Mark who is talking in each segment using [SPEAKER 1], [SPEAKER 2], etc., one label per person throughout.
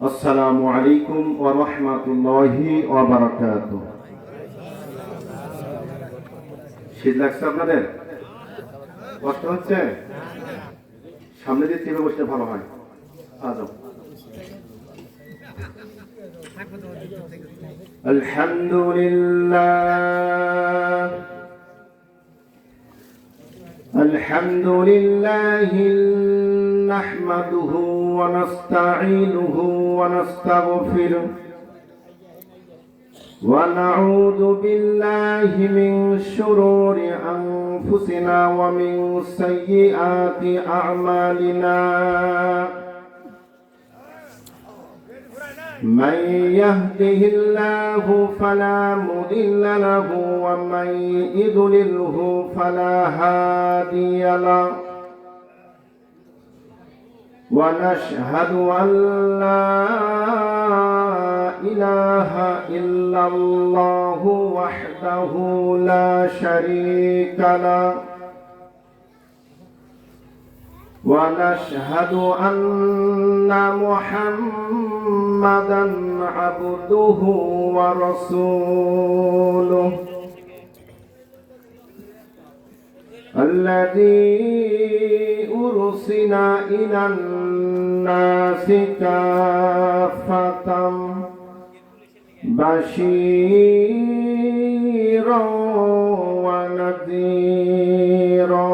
[SPEAKER 1] আসসালামু আলাইকুম ওয়া রাহমাতুল্লাহি ওয়া বারাকাতুহু। শীত লাগছে আপনাদের? কষ্ট হচ্ছে? সামনে দিয়ে চেপে বসলে ভালো হয়। আজাও। আলহামদুলিল্লাহ আলহামদুলিল্লাহি নাহমাদুহু ওয়া নাস্তাঈনুহু ওয়া নাস্তাগফিরুহু ওয়া নাউযু বিল্লাহি মিন শুরুরি আনফুসিনা ওয়া মিন সাইয়্যিআতি আ'মালিনা। من يهده الله فلا مضل له ومن يضلله فلا هادي له ونشهد أن لا إله إلا الله وحده لا شريك له ونشهد أن محمدًا عبده ورسوله الذي أرسل إلى الناس كافة بشيرًا ونذيرًا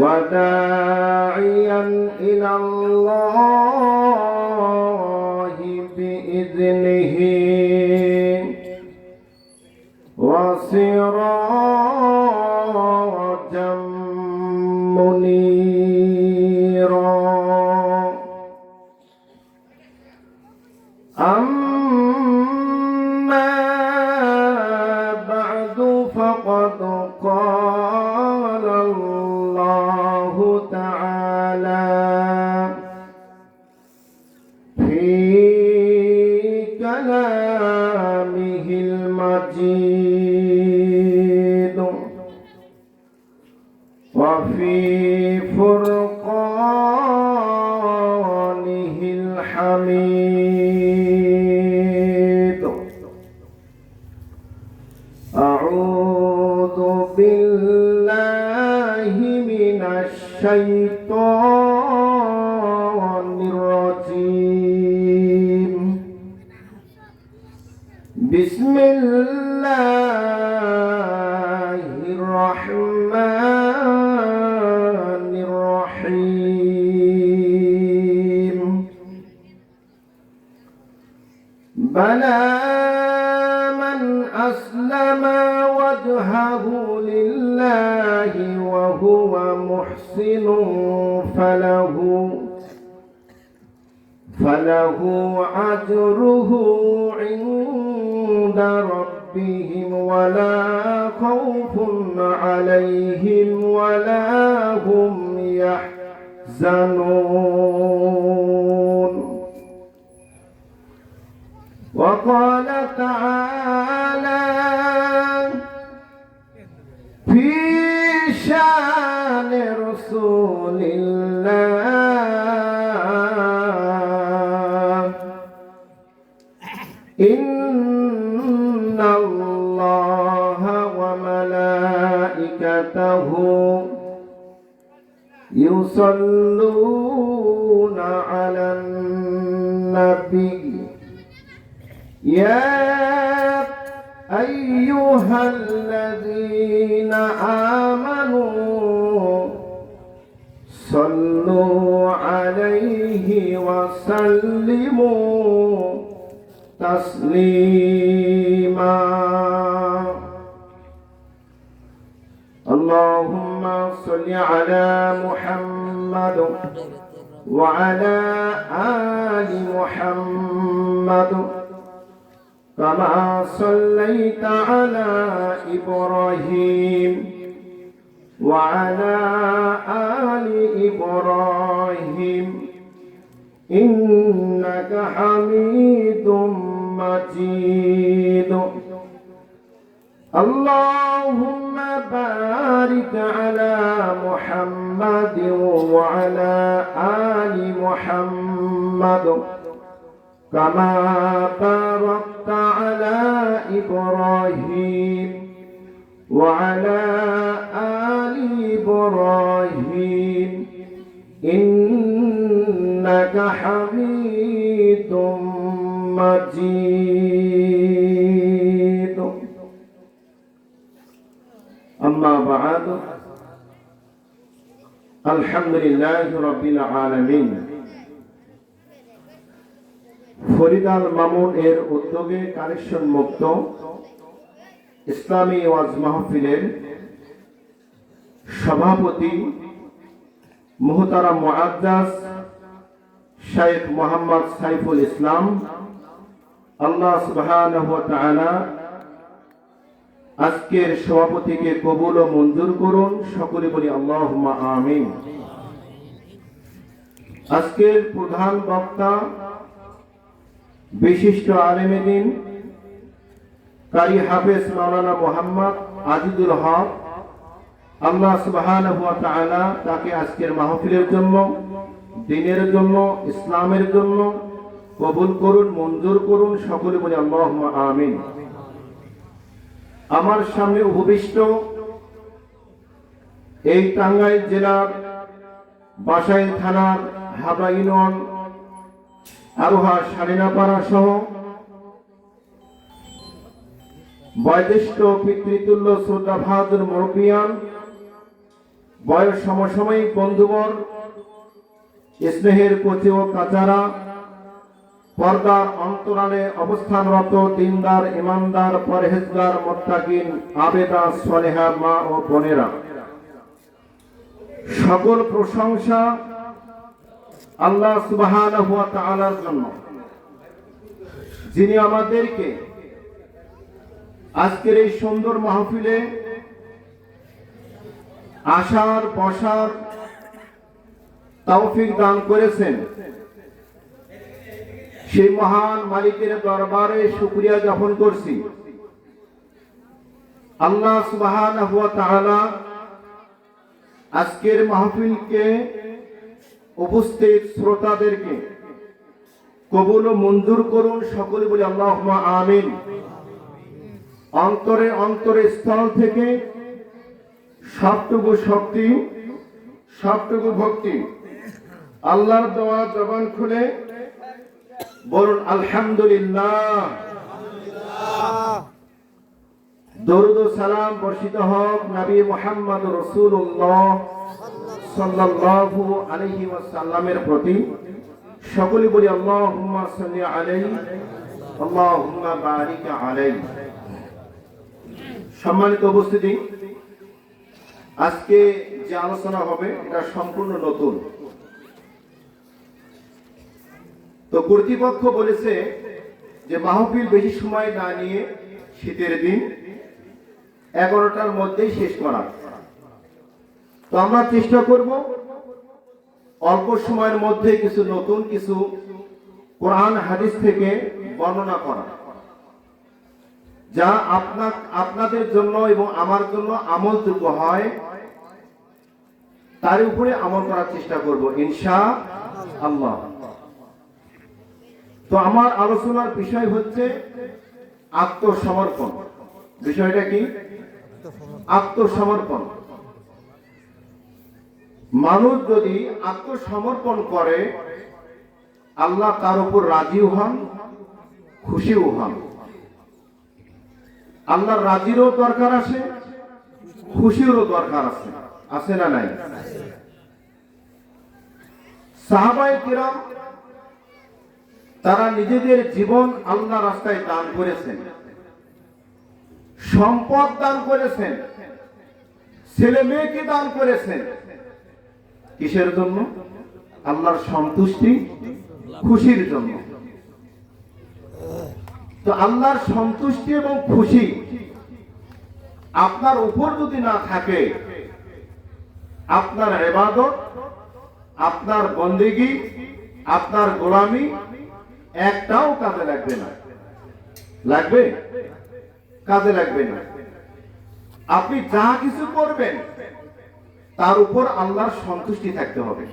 [SPEAKER 1] وداعيا إلى الله بإذنه وسراجا منيرا. أما بعد فقد قال الله تعالى في كلامه المجيد وفي فرقانه الحميد. أعوذ بالله من الشيطان الرجيم. بسم الله الرحمن الرحيم. بلى من أسلم وجهه لله وهو محسن فله أجره عند ربهم ولا خوف عليهم ولا هم يحزنون. وقال تعالى في شان رسول الله إن الله وملائكته يصلون على النبي يا أيها الذين آمنوا صلوا عليه وسلموا تسليما. اللهم صل على محمد وعلى آل محمد كما صليت على إبراهيم وعلى آل إبراهيم إنك حميد مجيد. اللهم بارك على محمد وعلى آل محمد كما باركت على إبراهيم وعلى آل إبراهيم إنك حميد مجيد أما بعد الحمد لله رب العالمين ফরিদ আল মামুন এর উদ্যোগে কানেকশন মুক্ত ইসলামী ওয়াজ মাহফিলের সভাপতি মুহতারাম মুআজ্জাজ শাইখ মোহাম্মদ সাইফুল ইসলাম, আল্লাহ সুবহানাহু ওয়া তাআলা আজকের সভাপতিকে কবুল ও মঞ্জুর করুন। সকলে বলি আল্লাহুম্মা আমিন। আজকের প্রধান বক্তা বিশিষ্ট আলেমে দ্বীন কারি হাফেজ মাওলানা মুহাম্মদ আজিজুল হক, আল্লাহ সুবহানাহু ওয়া তাআলা তাকে আজকের মাহফিলের জন্য, দ্বীনের জন্য, ইসলামের জন্য কবুল করুন, মঞ্জুর করুন। সকলে বলি আল্লাহুম্মা আমিন। আমার সামনে উপবিষ্ট এই টাঙ্গাইল জেলার বাসাইল থানার হাবড়া ইউনিয়ন আরোহা শালীনাপাড়া সহ বয়োজ্যেষ্ঠ পিতৃতুল্য শ্রদ্ধা বাহাদুর মুরব্বিয়ান, বয়স সমসাময়িক বন্ধুবর, স্নেহের কচি ও কাচারা, পর্দার অন্তরালে অবস্থানরত দিনদার, ইমানদার, পরহেজগার, মুত্তাকিন, আবেদা, সালেহা মা ও বোনেরা, সকল প্রশংসা আল্লাহ সুবহানাহু ওয়া তাআলার জন্য, যিনি আমাদেরকে আজকের এই সুন্দর মাহফিলে আসার বসার তৌফিক দান করেছেন। সেই মহান মালিকের দরবারে শুকরিয়া জ্ঞাপন করছি। আল্লাহ সুবহানাহু ওয়া তাআলা আজকের মাহফিলকে উপস্থিত শ্রোতাদেরকে কবুল ও মঞ্জুর করুন। সকলে বলি আল্লাহুম্মা আমিন। অন্তরে অন্তরে স্থল থেকে সবটুকু শক্তি, সবটুকু ভক্তি আল্লাহর দেওয়া জবান খুলে বলুন আলহামদুলিল্লাহ। দরুদ ও সালাম বর্ষিত হোক নবী মুহাম্মদ রাসূলুল্লাহ সাল্লাল্লাহু আলাইহি ওয়াসাল্লামের প্রতি। সকলে বলি আল্লাহুম্মা সাল্লি আলাইহি আল্লাহুম্মা বারিক আলাইহি। সম্মানিত উপস্থিতি, আজকে যে আলোচনা হবে এটা সম্পূর্ণ নতুন। তো কর্তৃপক্ষ বলেছে যে মাহফিল বেশি সময় না নিয়ে শীতের দিন 11টার মধ্যেই শেষ করা। তো আমরা চেষ্টা করব অল্প সময়ের মধ্যে কিছু নতুন কিছু কোরআন হাদিস থেকে বর্ণনা করা, যা আপনাদের জন্য এবং আমার জন্য আমলযোগ্য হয়, তার উপরে আমল করার চেষ্টা করব ইনশাআল্লাহ। তো আমার আলোচনার বিষয় হচ্ছে আত্মসমর্পণ। বিষয়টা কি? আত্মসমর্পণ। মানুষ যদি আত্মসমর্পণ করে আল্লাহ তার উপর রাজিও হন, খুশিও হন। আল্লাহর রাজিরও দরকার আছে, খুশিরও দরকার আছে, আছে না নাই? সাহাবায়ে কিরাম তারা নিজেদের জীবন আল্লাহর রাস্তায় দান করেছেন, সম্পদ দান করেছেন, ছেলে মেয়েকে দান করেছেন। কিসের জন্য? আল্লাহর সন্তুষ্টি, খুশির জন্য। তো আল্লাহর সন্তুষ্টি এবং খুশি আপনার উপর যদি না থাকে, আপনার ইবাদত, আপনার বন্দেগী, আপনার গোলামি একটাও কাজে লাগবে না। লাগবে? কাজে লাগবে না। আপনি যা কিছু করবেন তার উপর আল্লাহর সন্তুষ্টি থাকতে হবে,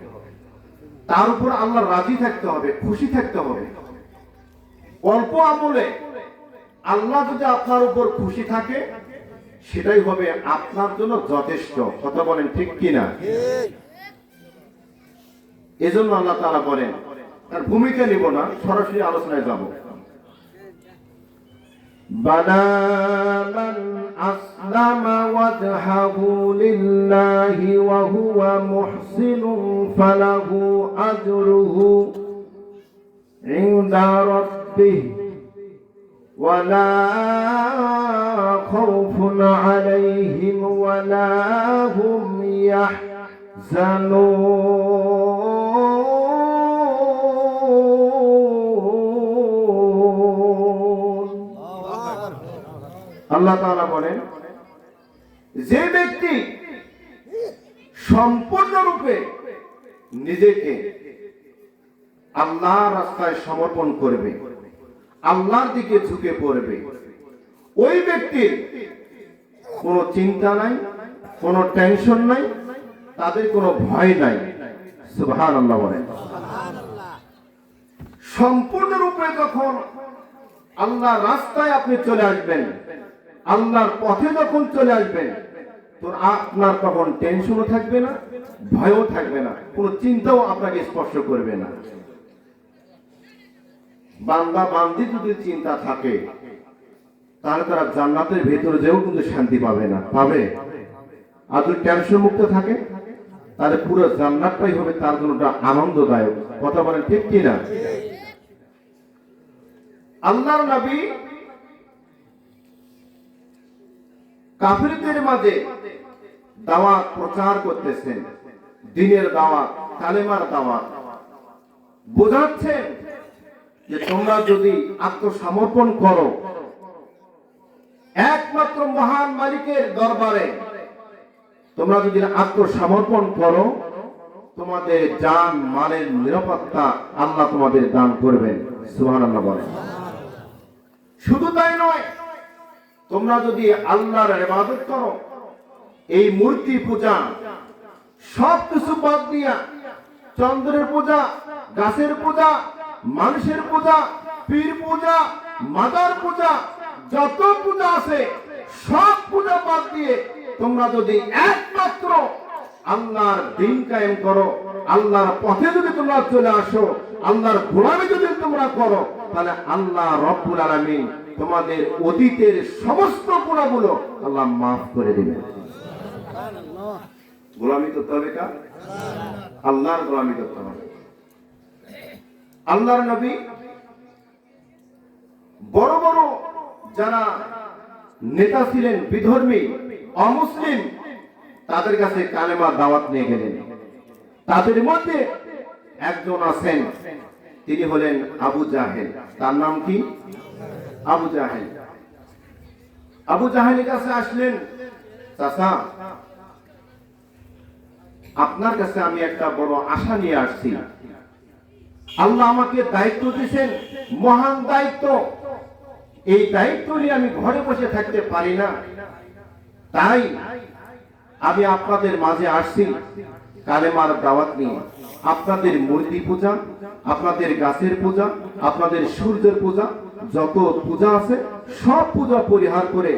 [SPEAKER 1] তার উপর আল্লাহর রাজি থাকতে হবে, খুশি থাকতে হবে। অল্প আমলে আল্লাহ যদি আপনার উপর খুশি থাকে সেটাই হবে আপনার জন্য যথেষ্ট। কথা বলেন ঠিক কিনা? এজন্য আল্লাহ তাআলা বলেন, তার ভূমিকা নিব না, সরাসরি আলোচনায় যাব। বালা মান আসলামা ওয়াজহাহু লিল্লাহি ওয়া হুয়া মুহসিনুন ফালাহু আজরুহু ইনদা রাব্বিহি ওয়ালা খাউফুন আলাইহিম ওয়ালা হুম ইয়াহজানুন। আল্লাহ তাআলা বলেন, যে ব্যক্তি সম্পূর্ণরূপে নিজেকে আল্লাহর রাস্তায় সমর্পণ করবে, আল্লাহর দিকে ঝুঁকে পড়বে, ওই ব্যক্তির কোনো চিন্তা নাই, কোনো টেনশন নাই, তাদের কোনো ভয় নাই। সুবহানাল্লাহ বলেন। সম্পূর্ণরূপে যখন আল্লাহর রাস্তায় আপনি চলে আসবেন, আল্লাহর পথে যখন চলে আসবেন, তো আপনার তখন টেনশনও থাকবে না, ভয়ও থাকবে না, কোনো চিন্তাও আপনাকে স্পর্শ করবে না। বান্দা বান্দি যদি চিন্তা থাকে তাহলে তারা জান্নাতের ভেতরে যেও কিন্তু শান্তি পাবে না। পাবে? আর যদি টেনশন মুক্ত থাকে তাহলে পুরো জান্নাতটাই হবে তার জন্য আনন্দদায়ক। কথা বলেন ঠিক কিনা? আল্লাহর নবী কাফিরদের মাঝে দাওয়াত প্রচার করতেছেন, দ্বীনের দাওয়াত, কালেমার দাওয়াত, বোঝাচ্ছেন যে তোমরা যদি আত্মসমর্পণ করো একমাত্র মহান মালিকের দরবারে, তোমরা যদি আত্মসমর্পণ করো, তোমাদের জান মালের নিরাপত্তা আল্লাহ তোমাদের দান করবেন। সুবহানাল্লাহ বলেন। শুধু তাই নয়, তোমরা যদি আল্লাহর ইবাদত করো, এই মূর্তি পূজা সব কিছু বাদ দিয়া, চন্দ্রের পূজা, গাছের পূজা, মানুষের পূজা, পীর পূজা, মাদার পূজা, যত পূজা আছে সব পূজা বাদ দিয়ে তোমরা যদি একমাত্র আল্লাহর দ্বীন কায়েম করো, আল্লাহর পথে যদি তোমরা চলে আসো, আল্লাহর গোলামি যদি তোমরা করো, তাহলে আল্লাহ রব্বুল আলামিন তোমাদের অতীতের সমস্ত গুনাহগুলো আল্লাহ মাফ করে দিবেন। গোলামি করতে হবে কার? আল্লাহর গোলামি করতে হবে। আল্লাহর নবী বড় বড় যারা নেতা ছিলেন, বিধর্মী, অমুসলিম, তাদের কাছে কালেমার দাওয়াত নিয়ে গেলেন। তাদের মধ্যে একজন আছেন, তিনি হলেন আবু জাহেল। তার নাম কি? আবু জাহেল। আবু জাহেলের কাছে আসলেন, চাচা, আপনার কাছে আমি একটা বড় আশা নিয়ে আসছি। আল্লাহ আমাকে দায়িত্ব দিয়েছেন, মহান দায়িত্ব। এই দায়িত্ব নিয়ে আমি ঘরে বসে থাকতে পারি না, তাই আমি আপনাদের মাঝে আসছি কালেমার দাওয়াত নিয়ে। আপনাদের মূর্তি পূজা, আপনাদের গাছের পূজা, আপনাদের সূর্যের পূজা, যত পূজা আছে সব পূজা পরিহার করে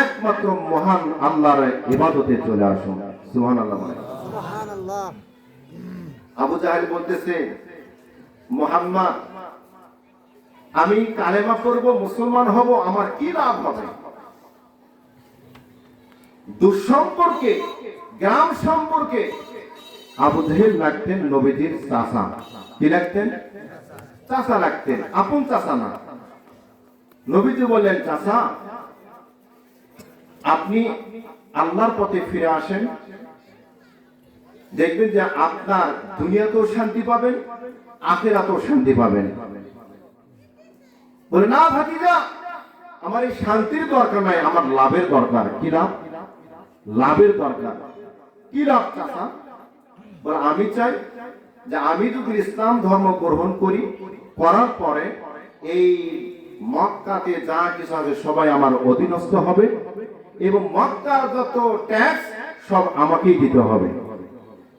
[SPEAKER 1] একমাত্র মহান আল্লাহর ইবাদতে চলে আসুন। সুবহানাল্লাহ। সুবহানাল্লাহ। আবু জাহেল বলতেছে, মুহাম্মদ, আমি কালেমা পড়ব, মুসলমান হব, আমার কি লাভ হবে? দুঃসম্পর্কে, গ্রাম সম্পর্কে আবু জাহেল লাগতেন নবীজির চাচা। কি লাগতেন? চাচা লাগতেন, আপন চাচা না। নবীজি বললেন, চাচা, আপনি আল্লাহর পথে ফিরে আসেন, দেখবেন যে আপনার দুনিয়াতেও শান্তি পাবেন, আখিরাতেও শান্তি পাবেন। বলে, না ভাতিজা, আমার এই শান্তির দরকার নাই, আমার লাভের দরকার। কি লাভ? লাভের দরকার। কি লাভ চাচা? বলে, আমি চাই যে আমি যদি ইসলাম ধর্ম গ্রহণ করি, করার পরে এই মক্কাতে যা কিছু আছে সবাই আমার অধীনস্থ হবে, এবং মক্কার যত ট্যাক্স সব আমাকেই দিতে হবে।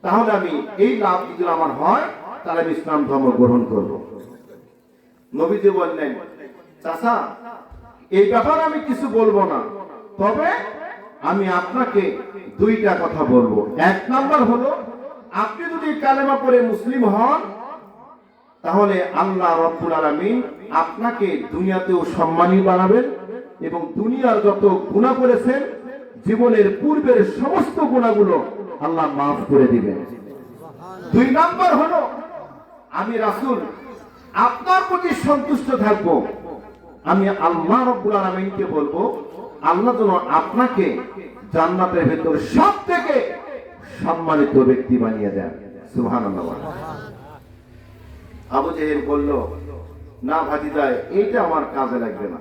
[SPEAKER 1] তাহলে আমি এই লাভ যদি আমার হয় তাহলে আমি ইসলাম ধর্ম গ্রহণ করব। নবীজি বললেন, চাচা এই ব্যাপারে আমি কিছু বলবো না, তবে আমি আপনাকে দুইটা কথা বলবো। এক নাম্বার হলো, আপনি যদি কালেমা পড়ে মুসলিম হন তাহলে আল্লাহ রাব্বুল আলামিন আপনাকে দুনিয়াতেও সম্মানী বানাবেন এবং দুনিয়ার যত গুনাহ করেছেন জীবনের পূর্বের সমস্ত গুনাহগুলো আল্লাহ মাফ করে দিবেন। দুই নাম্বার হলো, আমি রাসূল আপনার প্রতি সন্তুষ্ট থাকব। আমি আল্লাহ রাব্বুল আলামিনকে বলবো আল্লাহ যেন আপনাকে জান্নাতের ভেতর সবথেকে সম্মানিত ব্যক্তি বানিয়ে দেন। সুবহানাল্লাহ। আবু জেহেল বলল, না ভাতিজা, এইটা আমার কাজে লাগবে না।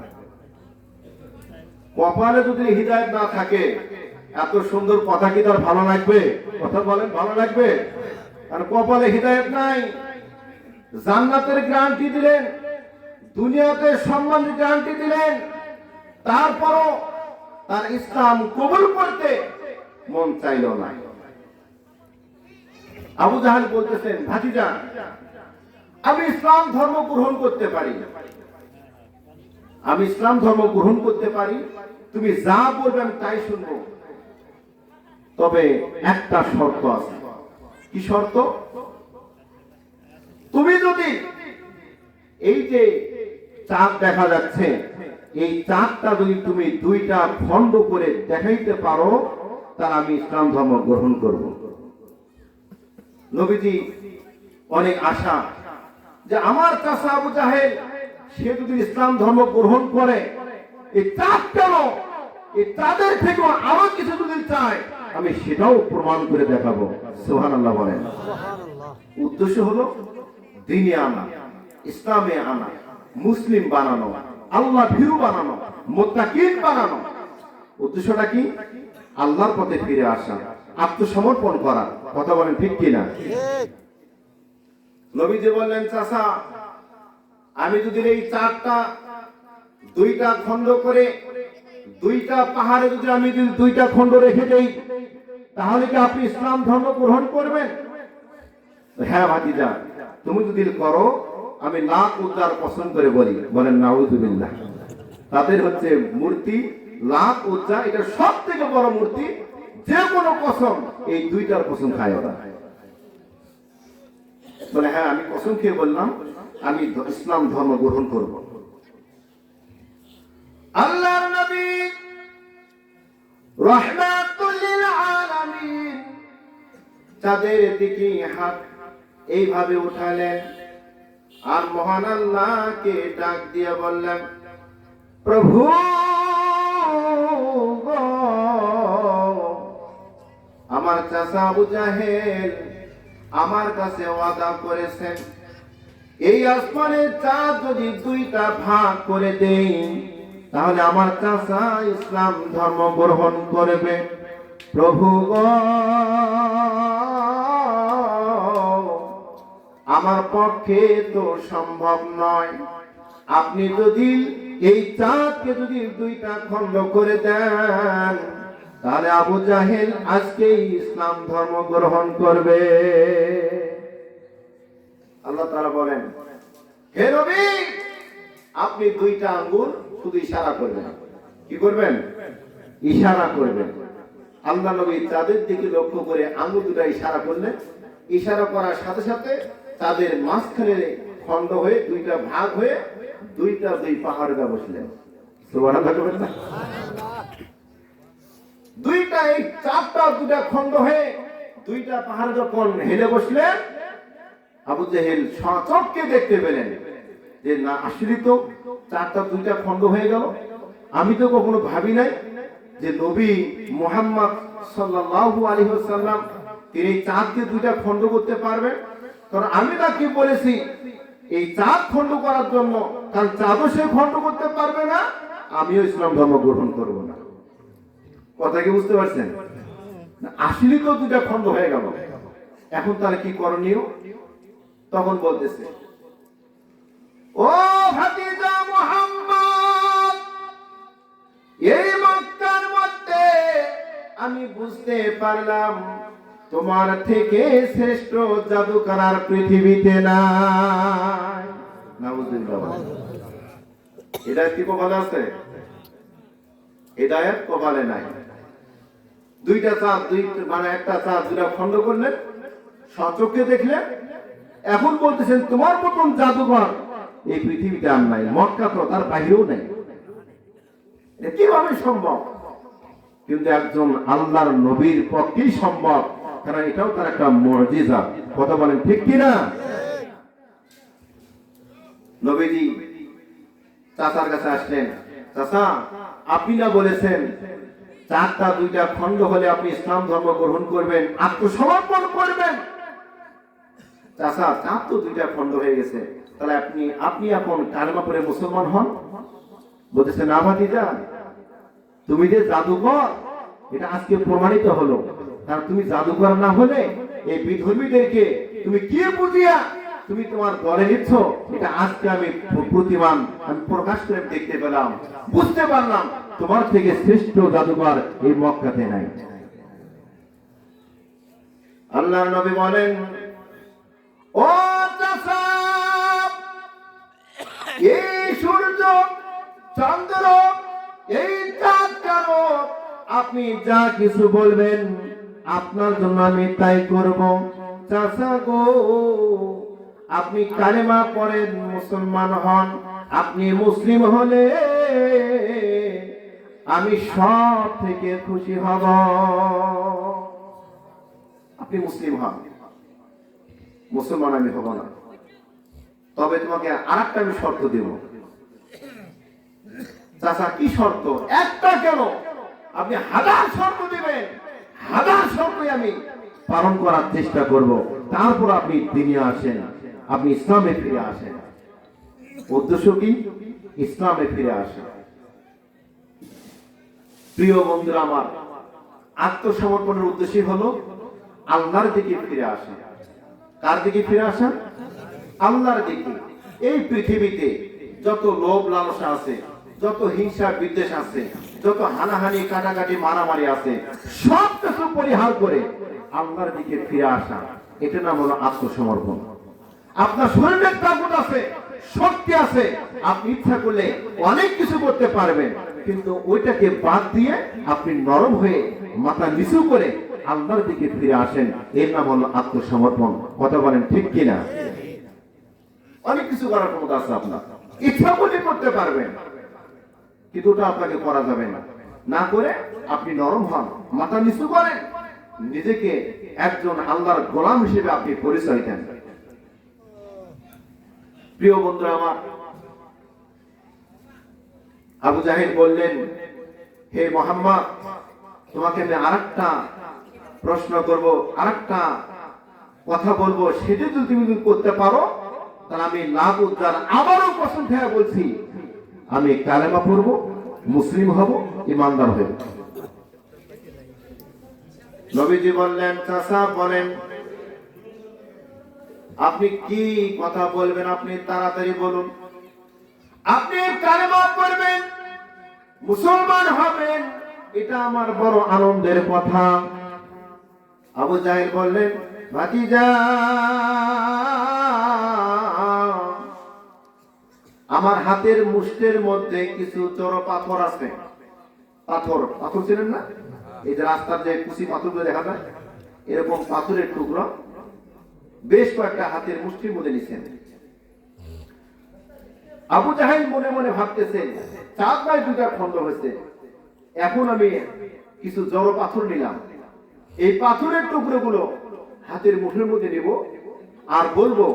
[SPEAKER 1] কপালে যদি হিদায়াত না থাকে এত সুন্দর কথা কি তার ভালো লাগবে? কথা বলেন, ভালো লাগবে? আর কপালে হিদায়াত নাই। জান্নাতের গ্যারান্টি দিলেন, দুনিয়াতে সম্মানের গ্যারান্টি দিলেন, তারপরও তার ইসলাম কবুল করতে মন চাইল না। আবু জাহেল বলতেছেন, ভাতিজা আমি ইসলাম ধর্ম গ্রহণ করতে পারি, আমি ইসলাম ধর্ম গ্রহণ করতে পারি, তুমি যা বলবে আমি তাই শুনবো, তবে একটা শর্ত আছে। কি শর্ত? তুমি যদি এই যে চাঁদ দেখা যাচ্ছে এই চাঁদটা যদি তুমি দুইটা খণ্ড করে দেখাইতে পারো তাহলে আমি ইসলাম ধর্ম গ্রহণ করব। নবীজি অনেক আশা যে আমার চাচা আবু জাহেল সে যদি ইসলাম ধর্ম গ্রহণ করে এই চাঁদ কেন, এই চাঁদের থেকে আরো কিছু যদি চায় আমি সেটাও প্রমাণ করে দেখাবো। সুবহানাল্লাহ বলেন। উদ্দেশ্য হলো দ্বীনে আনা, ইসলামে আনা, মুসলিম বানানো, আল্লাহ ভীরু বানানো, মুত্তাকিন বানানো। উদ্দেশ্যটা কি? আল্লাহর পথে ফিরে আসা, আত্মসমর্পণ করা। কথা বলেন ঠিক কিনা? নবীজি বললেন, চাচা আমি যদি এই চারটা দুইটা খণ্ড করে দুইটা পাহাড়ে যদি আমি যদি দুইটা খণ্ড রেখে দেই তাহলে কি আপনি ইসলাম ধর্ম গ্রহণ করবেন? হ্যাঁ ভাতিজা, তুমি যদি করো আমি লাখ উজ্জার কসম করে বলি। বলেন নাউযুবিল্লাহ। তাদের হচ্ছে মূর্তি লাখ উজ্জা, এটা সব থেকে বড় মূর্তি। যে কোনো কসম এই দুইটার কসম খায় ওরা। বলে হ্যাঁ আমি কসম খেয়ে বললাম আমি ইসলাম ধর্ম গ্রহণ করব। আল্লাহর নবী রাহমাতুল লিল আলামিন তাদের দিকে হাত এইভাবে উঠালেন আর মহান আল্লাহকে ডাক দিয়ে বললেন, প্রভু আমার চাচা আবু জাহেল আমার কাছে ওয়াদা করেছেন এই আসমানের চাঁদ যদি দুইটা ভাগ করে দেই তাহলে আমার চাচা ইসলাম ধর্ম গ্রহণ করবে। প্রভু আমার পক্ষে তো সম্ভব নয়, আপনি যদি এই চাঁদকে যদি দুইটা খণ্ড করে দেন তাহলে আবু জাহেল আজকেই ইসলাম ধর্ম গ্রহণ করবে। আল্লাহ তাআলা বলেন, হে নবী আপনি দুইটা আঙ্গুল শুধু ইশারা করবেন। কি করবেন? ইশারা করবেন। আল্লাহ নবী চাঁদের দিকে লক্ষ্য করে আঙ্গুল দুটা ইশারা করলেন। ইশারা করার সাথে সাথে তাদের মাঝখানে খণ্ড হয়ে দুইটা ভাগ হয়ে দুইটা দুই পাহাড়ে বসলেন। সুবহানাল্লাহ বলবেন না? দুইটা এই চারটা দুটা খণ্ড হয়ে দুইটা পাহাড় যখন হেলে বসলেন আবু জাহেল সচক্ষে দেখতে পেলেন যে না আসলে তো চারটা দুইটা খণ্ড হয়ে গেল। আমি তো কখনো ভাবি নাই যে নবী মুহাম্মদ সাল্লাল্লাহু আলাইহি ওয়াসাল্লাম তিনি চাঁদকে দুইটা খণ্ড করতে পারবেন। কারণ আমি তাকে বলেছি এই চাঁদ খণ্ড করার জন্য, কারণ চাঁদও সে খণ্ড করতে পারবে না, আমিও ইসলাম ধর্ম গ্রহণ করব না। কথা কি বুঝতে পারছেন? আসলে তো দুইটা খণ্ড হয়ে গেল, এখন তার কি করণীয়? তখন বলতেছে, ও ভাতিজা মুহাম্মদ, এই মক্কার মধ্যে আমি বুঝতে পারলাম তোমার থেকে শ্রেষ্ঠ জাদুকর আর পৃথিবীতে নাই। নাউজুবিল্লাহ। হিদায়াত কি কপালে আছে? হিদায়াত কপালে নাই। দুইটা চাঁদ, মানে একটা চাঁদ দুটা খন্ড করলেন, সচক্ষে দেখলেন, এখন বলতেছেন তোমার মতন জাদুকর এই পৃথিবীতে আর নাই, মক্কা তো তার বাইরেও নাই। এটা কিভাবে সম্ভব? কিন্তু একজন আল্লাহর নবীর পক্ষেই সম্ভব, কারণ এটাও তার একটা মুজিজা। কথা বলেন ঠিক কিনা? নবীজি চাচার কাছে আসলেন, চাচা আপনি না বলেছেন চারটা দুইটা খণ্ড হলে আপনি ইসলাম ধর্ম গ্রহণ করবেন, আত্মসমর্পণ করবেন। চাচা চার তো দুইটা খণ্ড হয়ে গেছে, তাহলে আপনি এখন কালেমা পড়ে মুসলমান হন। বলতেছে না ভাতিজা, তুমি যে জাদুকর এটা আজকে প্রমাণিত হলো। কারণ তুমি জাদুকর না হলে এই বিধর্মীদেরকে তুমি কি বুঝিয়া তুমি তোমার দলে নিচ্ছ, এটা আজকে আমি প্রতিমান আমি প্রকাশ করে দেখতে পেলাম, বুঝতে পারলাম তোমার থেকে শ্রেষ্ঠ জাদুকর এই মক্কাতে নাই। আল্লাহর নবী বলেন, ও চাচা, এই সূর্য চন্দ্র এই চাঁদ কারো, আপনি যা কিছু বলবেন আপনার জন্য আমি তাই করব। চাচা গো, আপনি কালেমা পড়েন, মুসলমান হন, আপনি মুসলিম হলে আমি সব থেকে খুশি হব। আপনি মুসলিম হন, মুসলমান আমি হব না, তবে তোমাকে আরেকটা আমি শর্ত দেব। চাচা কি শর্ত? একটা কেন, আপনি হাজার শর্ত দিবেন, হাজার শর্তই আমি পালন করার চেষ্টা করব, তারপর আপনি দিনে আসেন, আপনি ইসলামে ফিরে আসেন। উদ্দেশ্য কি? ইসলামে ফিরে আসেন। প্রিয় বন্ধুরা আমার, আত্মসমর্পণের উদ্দেশ্য হলো আল্লাহর দিকে ফিরে আসা। কার দিকে ফিরে আসা? আল্লাহর দিকে। এই পৃথিবীতে যত লোভ লালসা আছে, যত হিংসা বিদ্বেষ আছে, যত হানাহানি কাটাকাটি মারামারি আছে, সব কিছু পরিহার করে আল্লাহর দিকে ফিরে আসা, এটা নাম হলো আত্মসমর্পণ। আপনার শরীরের তাকত আছে, শক্তি আছে, আপনি ইচ্ছা করলে অনেক কিছু করতে পারবেন, কিন্তু ওইটাকে বাদ দিয়ে আপনি নরম হয়ে মাথা নিচু করে আল্লাহর দিকে ফিরে আসেন, এর নাম হলো আত্মসমর্পণ। কথা বলেন ঠিক কিনা? অনেক কিছু করার ক্ষমতা আছে আপনার, ইচ্ছা করলে করতে পারবেন, কিন্তু ওটা আপনাকে করা যাবে না। না করে আপনি নরম হন, মাথা নিচু করেন, নিজেকে একজন আল্লাহর গোলাম হিসেবে আপনি পরিচয় দেন। প্রিয় বন্ধুরা আমার, আবু জাহেল বললেন, হে মুহাম্মদ, তোমাকে আমি আরেকটা প্রশ্ন করব, আরেকটা কথা বলবো, সেটা যদি তুমি করতে পারো তাহলে আমি লাভ উদ্ধার আবারও কসম খেয়ে বলছি, আমি কালেমা পড়ব, মুসলিম হব, ইমানদার হব। নবীজি বললেন, চাচা বলেন আপনি কি কথা বলবেন, আপনি তাড়াতাড়ি বলুন। আপনি কালেমা পড়বেন, মুসলমান হবেন, এটা আমার বড় আনন্দের কথা। আবু জাহেল বললেন, ভাতিজা, আমার হাতের মুষ্টির মধ্যে কিছু চড় পাথর আছে। পাথর, পাথর ছিলেন না, এই যে রাস্তার যে কুচি পাথরগুলো দেখা যায়, এরকম পাথরের টুকরো বেশ কয়েকটা হাতের মুষ্টির মধ্যে নিছেন। আবু জাহেল মনে মনে ভাবতেছেন, চার পায়ে দুটা খন্ড হয়েছে, এখন আমি কিছু জড় পাথর নিলাম, এই পাথরের টুকরোগুলো হাতের মুঠের মধ্যে নেব, আর বলবো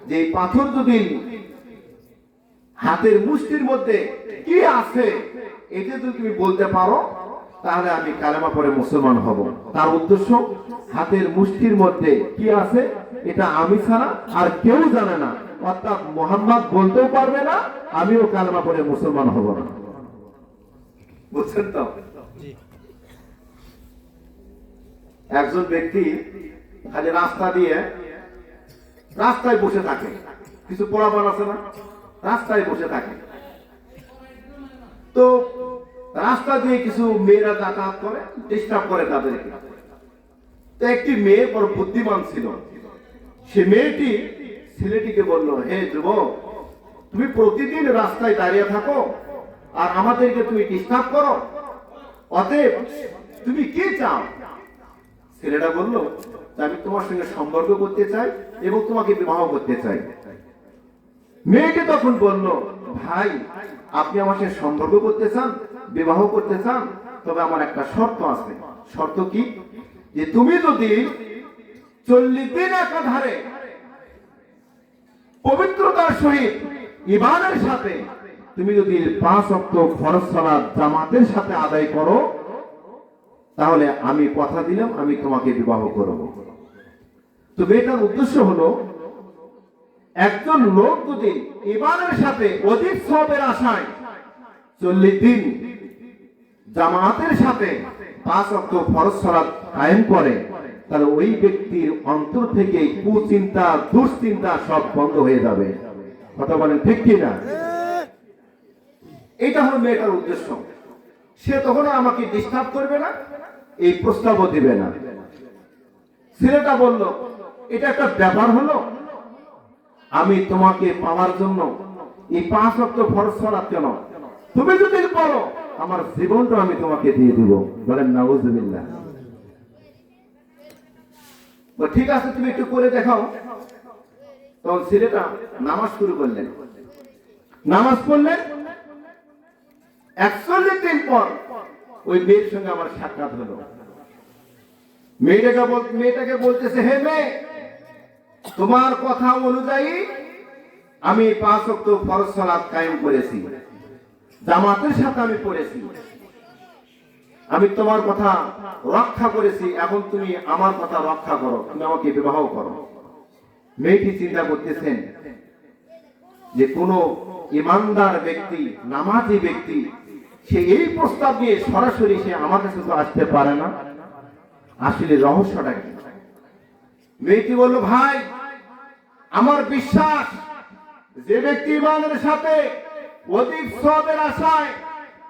[SPEAKER 1] যে এই পাথর যদি হাতের মুষ্টির মধ্যে কি আছে এটা যদি তুমি বলতে পারো তাহলে আমি কালেমা পড়ে মুসলমান হব। তার উদ্দেশ্য, হাতের মুষ্টির মধ্যে কি আছে এটা আমি ছাড়া আর কেউ জানে না, অর্থাৎ মুহাম্মদ বলতেও পারবে না, আমিও কালেমা পড়ে মুসলমান হব না। বুঝছেন তো? একজন ব্যক্তি খালি রাস্তায় বসে থাকে, কিছু পোলাপান আছে না, রাস্তায় বসে থাকে, তো রাস্তা দিয়ে কিছু মেয়েরা যাতায়াত করে, ডিস্টার্ব করে তাদেরকে। তো একটি মেয়ে বড় বুদ্ধিমান ছিল, সে মেয়েটি ছেলেটিকে বলল, হে যুবক, তুমি প্রতিদিন রাস্তায় দাঁড়িয়ে থাকো আর আমাদেরকে তুমি ডিস্টার্ব করো, অতএব তুমি কি চাও? ছেলেটা বলল, আমি তোমার সঙ্গে সম্পর্ক করতে চাই এবং তোমাকে বিবাহ করতে চাই। মেয়েটি তখন বলল, ভাই, আপনি আমার সাথে সম্পর্ক করতে চান, বিবাহ করতে চান, তবে আমার একটা শর্ত আছে। শর্ত কি? যে তুমি যদি 40 দিন একাধারে পবিত্রতার সহিত ঈমানের সাথে তুমি যদি 5 ওয়াক্ত ফরজ সালাত জামাতের সাথে আদায় করো, তাহলে আমি কথা দিলাম আমি তোমাকে বিবাহ করব। তো মেয়েটার উদ্দেশ্য হলো, একজন লোক যদি ঈমানের সাথে অধিক সওয়াবের আশায় 40 দিন জামাতের সাথে 5 ওয়াক্ত ফরজ সালাত কায়েম করে, তাহলে ওই ব্যক্তির অন্তর থেকে কুচিন্তা, দুশ্চিন্তা সব বন্ধ হয়ে যাবে। কথা বলেন ঠিক কি না? এটা হলো মেয়েটার উদ্দেশ্য। সে তখন আমাকে ডিস্টার্ব করবে না, এই প্রস্তাবও দিবে না। ছেলেটা বলল, এটা একটা ব্যাপার হলো, আমি তোমাকে পাওয়ার জন্য এই 5 ওয়াক্ত ফরজ সালাত কেন, তুমি যদি বলো আমার জীবনটা আমি তোমাকে দিয়ে দিব। বলেন নাউজুবিল্লাহ। ঠিক আছে, তুমি একটু করে দেখাও। তখন ছেলেটা নামাজ শুরু করলেন, নামাজ পড়লেন। 41 দিন পর ওই মেয়ের সঙ্গে আমার সাক্ষাৎ হলো। মেয়েটাকে বলতেছে, হে মেয়ে, তোমার কথা অনুযায়ী আমি 5 ওয়াক্ত ফরজ সালাত কায়েম করেছি, জামাতের সাথে আমি পড়েছি, আমি তোমার কথা রক্ষা করেছি, এখন তুমি আমার কথা রক্ষা করো, তুমি আমাকে বিবাহ করো। মেয়েটি চিন্তা করতেছেন যে কোন ইমানদার ব্যক্তি, নামাজি ব্যক্তি, সে এই প্রস্তাব নিয়ে সরাসরি সে আমার কাছে তো আসতে পারে না, আসলে রহস্যটা কি? মেয়েটি বলল, ভাই, আমার বিশ্বাস যে ব্যক্তি ইমানের সাথে অধিক সওয়াবের আশায়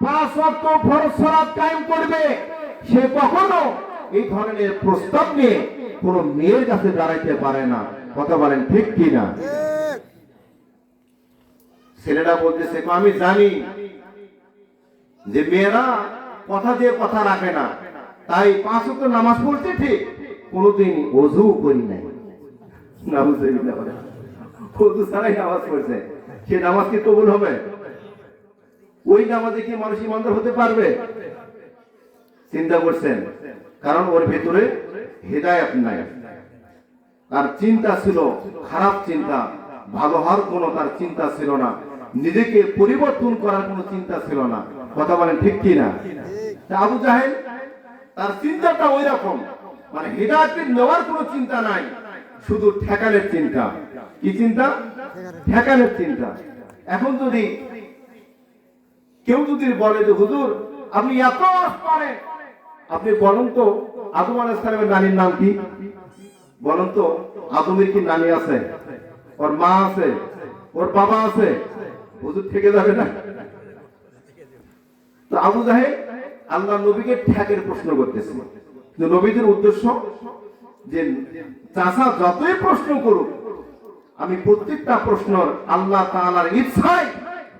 [SPEAKER 1] 5 ওয়াক্ত ফরজ সালাত কায়েম করবে, সে কখনো এই ধরনের প্রস্তাব নিয়ে কোন মেয়ের কাছে দাঁড়াইতে পারে না। কথা বলেন ঠিক কি না? ছেলেটা বলতেছে, আমি জানি যে মেয়েরা কথা দিয়ে কথা রাখে না, তাই 5 ওয়াক্ত নামাজ পড়ছে ঠিক, কোনদিন ওযু করি নাই। নাউজুবিল্লাহ। ওযু ছাড়াই নামাজ পড়ছে, সে নামাজ কি কবুল হবে? ওই নামাজে কি মানুষ ইমানদার হতে পারবে? চিন্তা করছেন? কারণ ওর ভেতরে হেদায়েত নাই। তার চিন্তা ছিল খারাপ চিন্তা, ভালো হওয়ার কোনো তার চিন্তা ছিল না, নিজেকে পরিবর্তন করার কোনো চিন্তা ছিল না। কথা বলেন ঠিক কি না? আবু জাহেল, তার চিন্তাটা ওই রকম, মানে হেদায়েত নেওয়ার কোনো চিন্তা নাই, শুধু ঠেকানোর চিন্তা। কি চিন্তা? ঠেকানোর চিন্তা। এখন যদি কেউ যদি বলে যে হুজুর আপনি এত পারেন, আপনি বলুন তো আদম আলাইহিস সালামের নানির নাম কি? বলুন তো, আদমের কি নানি আছে? ওর মা আছে? ওর বাবা আছে? হুজুর থেকে যাবে না? তো আবু জাহেল আল্লাহ নবীকে ঠেকের প্রশ্ন করতেছে। নবীদের উদ্দেশ্য যে চাচা যতই প্রশ্ন করুক, আমি প্রত্যেকটা প্রশ্নের আল্লাহ তাআলার ইচ্ছায়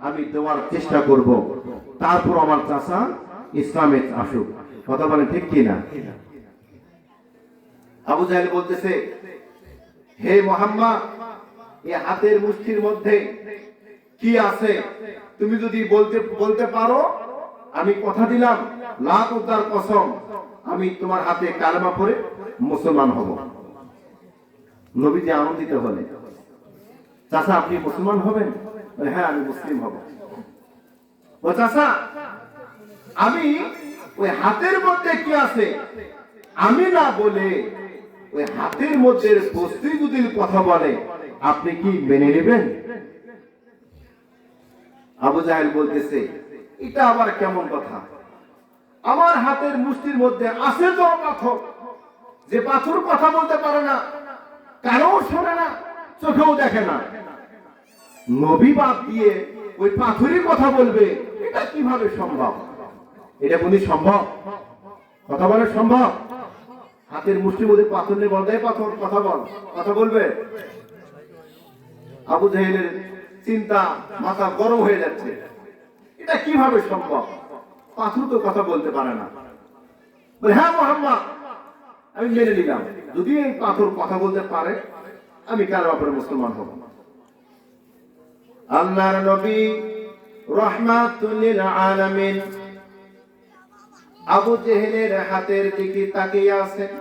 [SPEAKER 1] আমি দেওয়ার চেষ্টা করব, তারপর আমার চাচা ইসলামে আসুক। কথা বলেন ঠিক কি না? আবু জাহেল বলতেছে, হে মুহাম্মদ, এই হাতের মুষ্টির মধ্যে কি আছে তুমি যদি বলতে পারো, আমি কথা দিলাম, লাত উদ্দার কসম, আমি তোমার হাতে কালেমা পড়ে মুসলমান হব। নবীজি আনন্দিত হলেন, চাচা আপনি মুসলমান হবেন? হ্যাঁ, আমি মুসলিম হব। ও চাচা, আমি ওই হাতের মধ্যে কি আছে আমি না বলে ওই হাতের মধ্যে বস্তু যদি কথা বলে, আপনি কি মেনে নেবেন? আবু জাহেল বলতেছে, এটা আবার কেমন কথা? আমার হাতের মুষ্টির মধ্যে আছে তো পাথর, যে পাথর কথা বলতে পারে না, কারো শোনে না, চোখেও দেখে না, নবী বাদ দিয়ে ওই পাথরই কথা বলবে, এটা কিভাবে সম্ভব? এটা কোনদিন সম্ভব? কথা বলা সম্ভব? হাতের মুষ্টির মধ্যে পাথর নিয়ে বলতে পাথর কথা বলবে? আবু জাহেলের চিন্তা, মাথা গরম হয়ে যাচ্ছে, এটা কিভাবে সম্ভব? পাথর তো কথা বলতে পারে না। বলে, হ্যাঁ মুহাম্মদ, আমি মেনে নিলাম, যদি এই পাথর কথা বলতে পারে আমি কার ব্যাপারে মুসলমান হব। আল্লাহর নবী রাহমাতুল লিল আলামিন আবু জেহেলের হাতের দিকে তাকিয়ে আছেন।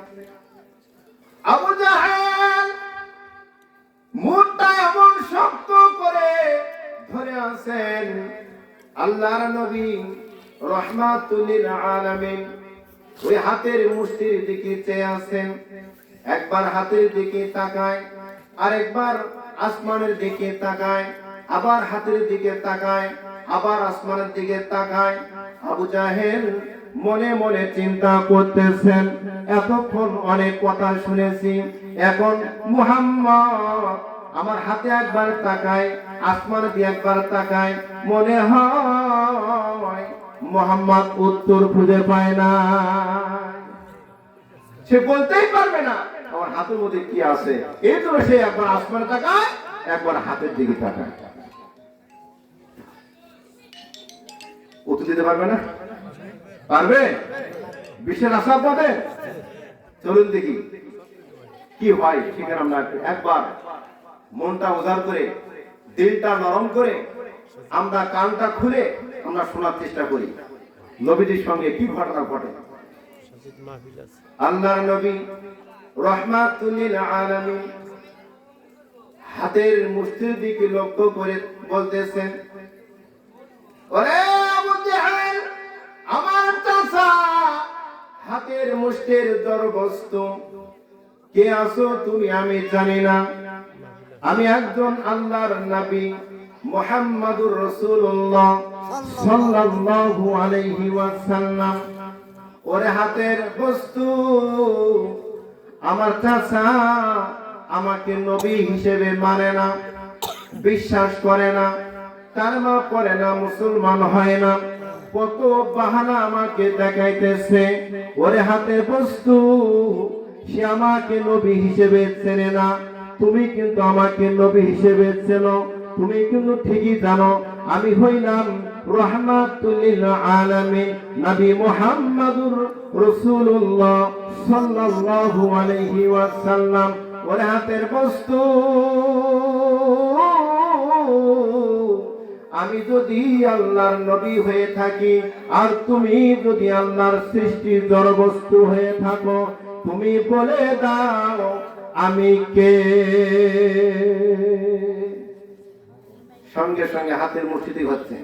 [SPEAKER 1] আবু জাহেল মুঠটা এমন শক্ত করে ধরে আছেন, আল্লাহর নবী রাহমাতুল লিল আলামিন ওই হাতের মুষ্টির দিকে চেয়ে আছেন। একবার হাতের দিকে তাকায়, আরেকবার আসমানের দিকে তাকায়, আবার হাতের দিকে তাকায়, আবার আসমানের দিকে তাকায়। আবু জাহেল মনে মনে চিন্তা করতেছেন, এতক্ষণ অনেক কথা শুনেছি, এখন মুহাম্মদ আমার হাতে একবার তাকায়, আসমানের দিকে একবার তাকায়, মনে হয় মুহাম্মদ উত্তর খুঁজে পায় না। সে বলতেই পারবে না আমার হাতের মধ্যে কি আছে। এই জন্য সে একবার আসমানে তাকায়, একবার হাতের দিকে তাকায়। উত্তর দিতে পারবে না? পারবে? বিশ্বের আশা আপনাদের? চলুন দেখি কি হয়। সেখানে আমরা একবার মনটা উজাড় করে, দিলটা নরম করে, আমরা কানটা খুলে আমরা শোনার চেষ্টা করি নবীজির সঙ্গে কি ঘটনা ঘটে। আল্লাহর নবী রাহমাতুল লিল আলামিন হাতের মুষ্টির দিকে লক্ষ্য করে বলতেছেন, ওরে আবু জাহেল, আমার চাচা হাতের মুষ্টির দরবস্তু, কে আছো তুমি আমি জানি না, আমি একজন আল্লাহর নবী মুহাম্মাদুর রাসূলুল্লাহ সাল্লাল্লাহু আলাইহি ওয়াসাল্লাম। ওরে হাতের বস্তু, আমার চাচা আমাকে নবী হিসেবে মানে না, বিশ্বাস করে না, কালেমা পড়ে না, মুসলমান হয় না, কত বাহানা আমাকে দেখাইতেছে। ওরে হাতের বস্তু, সে আমাকে নবী হিসেবে চেনে না, তুমি কিন্তু আমাকে নবী হিসেবে চেনো। তুমি কিন্তু ঠিকই জানো আমি হইলাম রাহমাতুল লিল আলামিন নবী মুহাম্মাদুর রাসূলুল্লাহ সাল্লাল্লাহু আলাইহি ওয়াসাল্লাম। ওরে হাতের বস্তু, আমি যদি আল্লাহর নবী হয়ে থাকি আর তুমি যদি আল্লাহর সৃষ্টি জড় বস্তু হয়ে থাকো, তুমি বলে দাও আমি কে। সঙ্গে সঙ্গে হাতের মুঠিতে হচ্ছে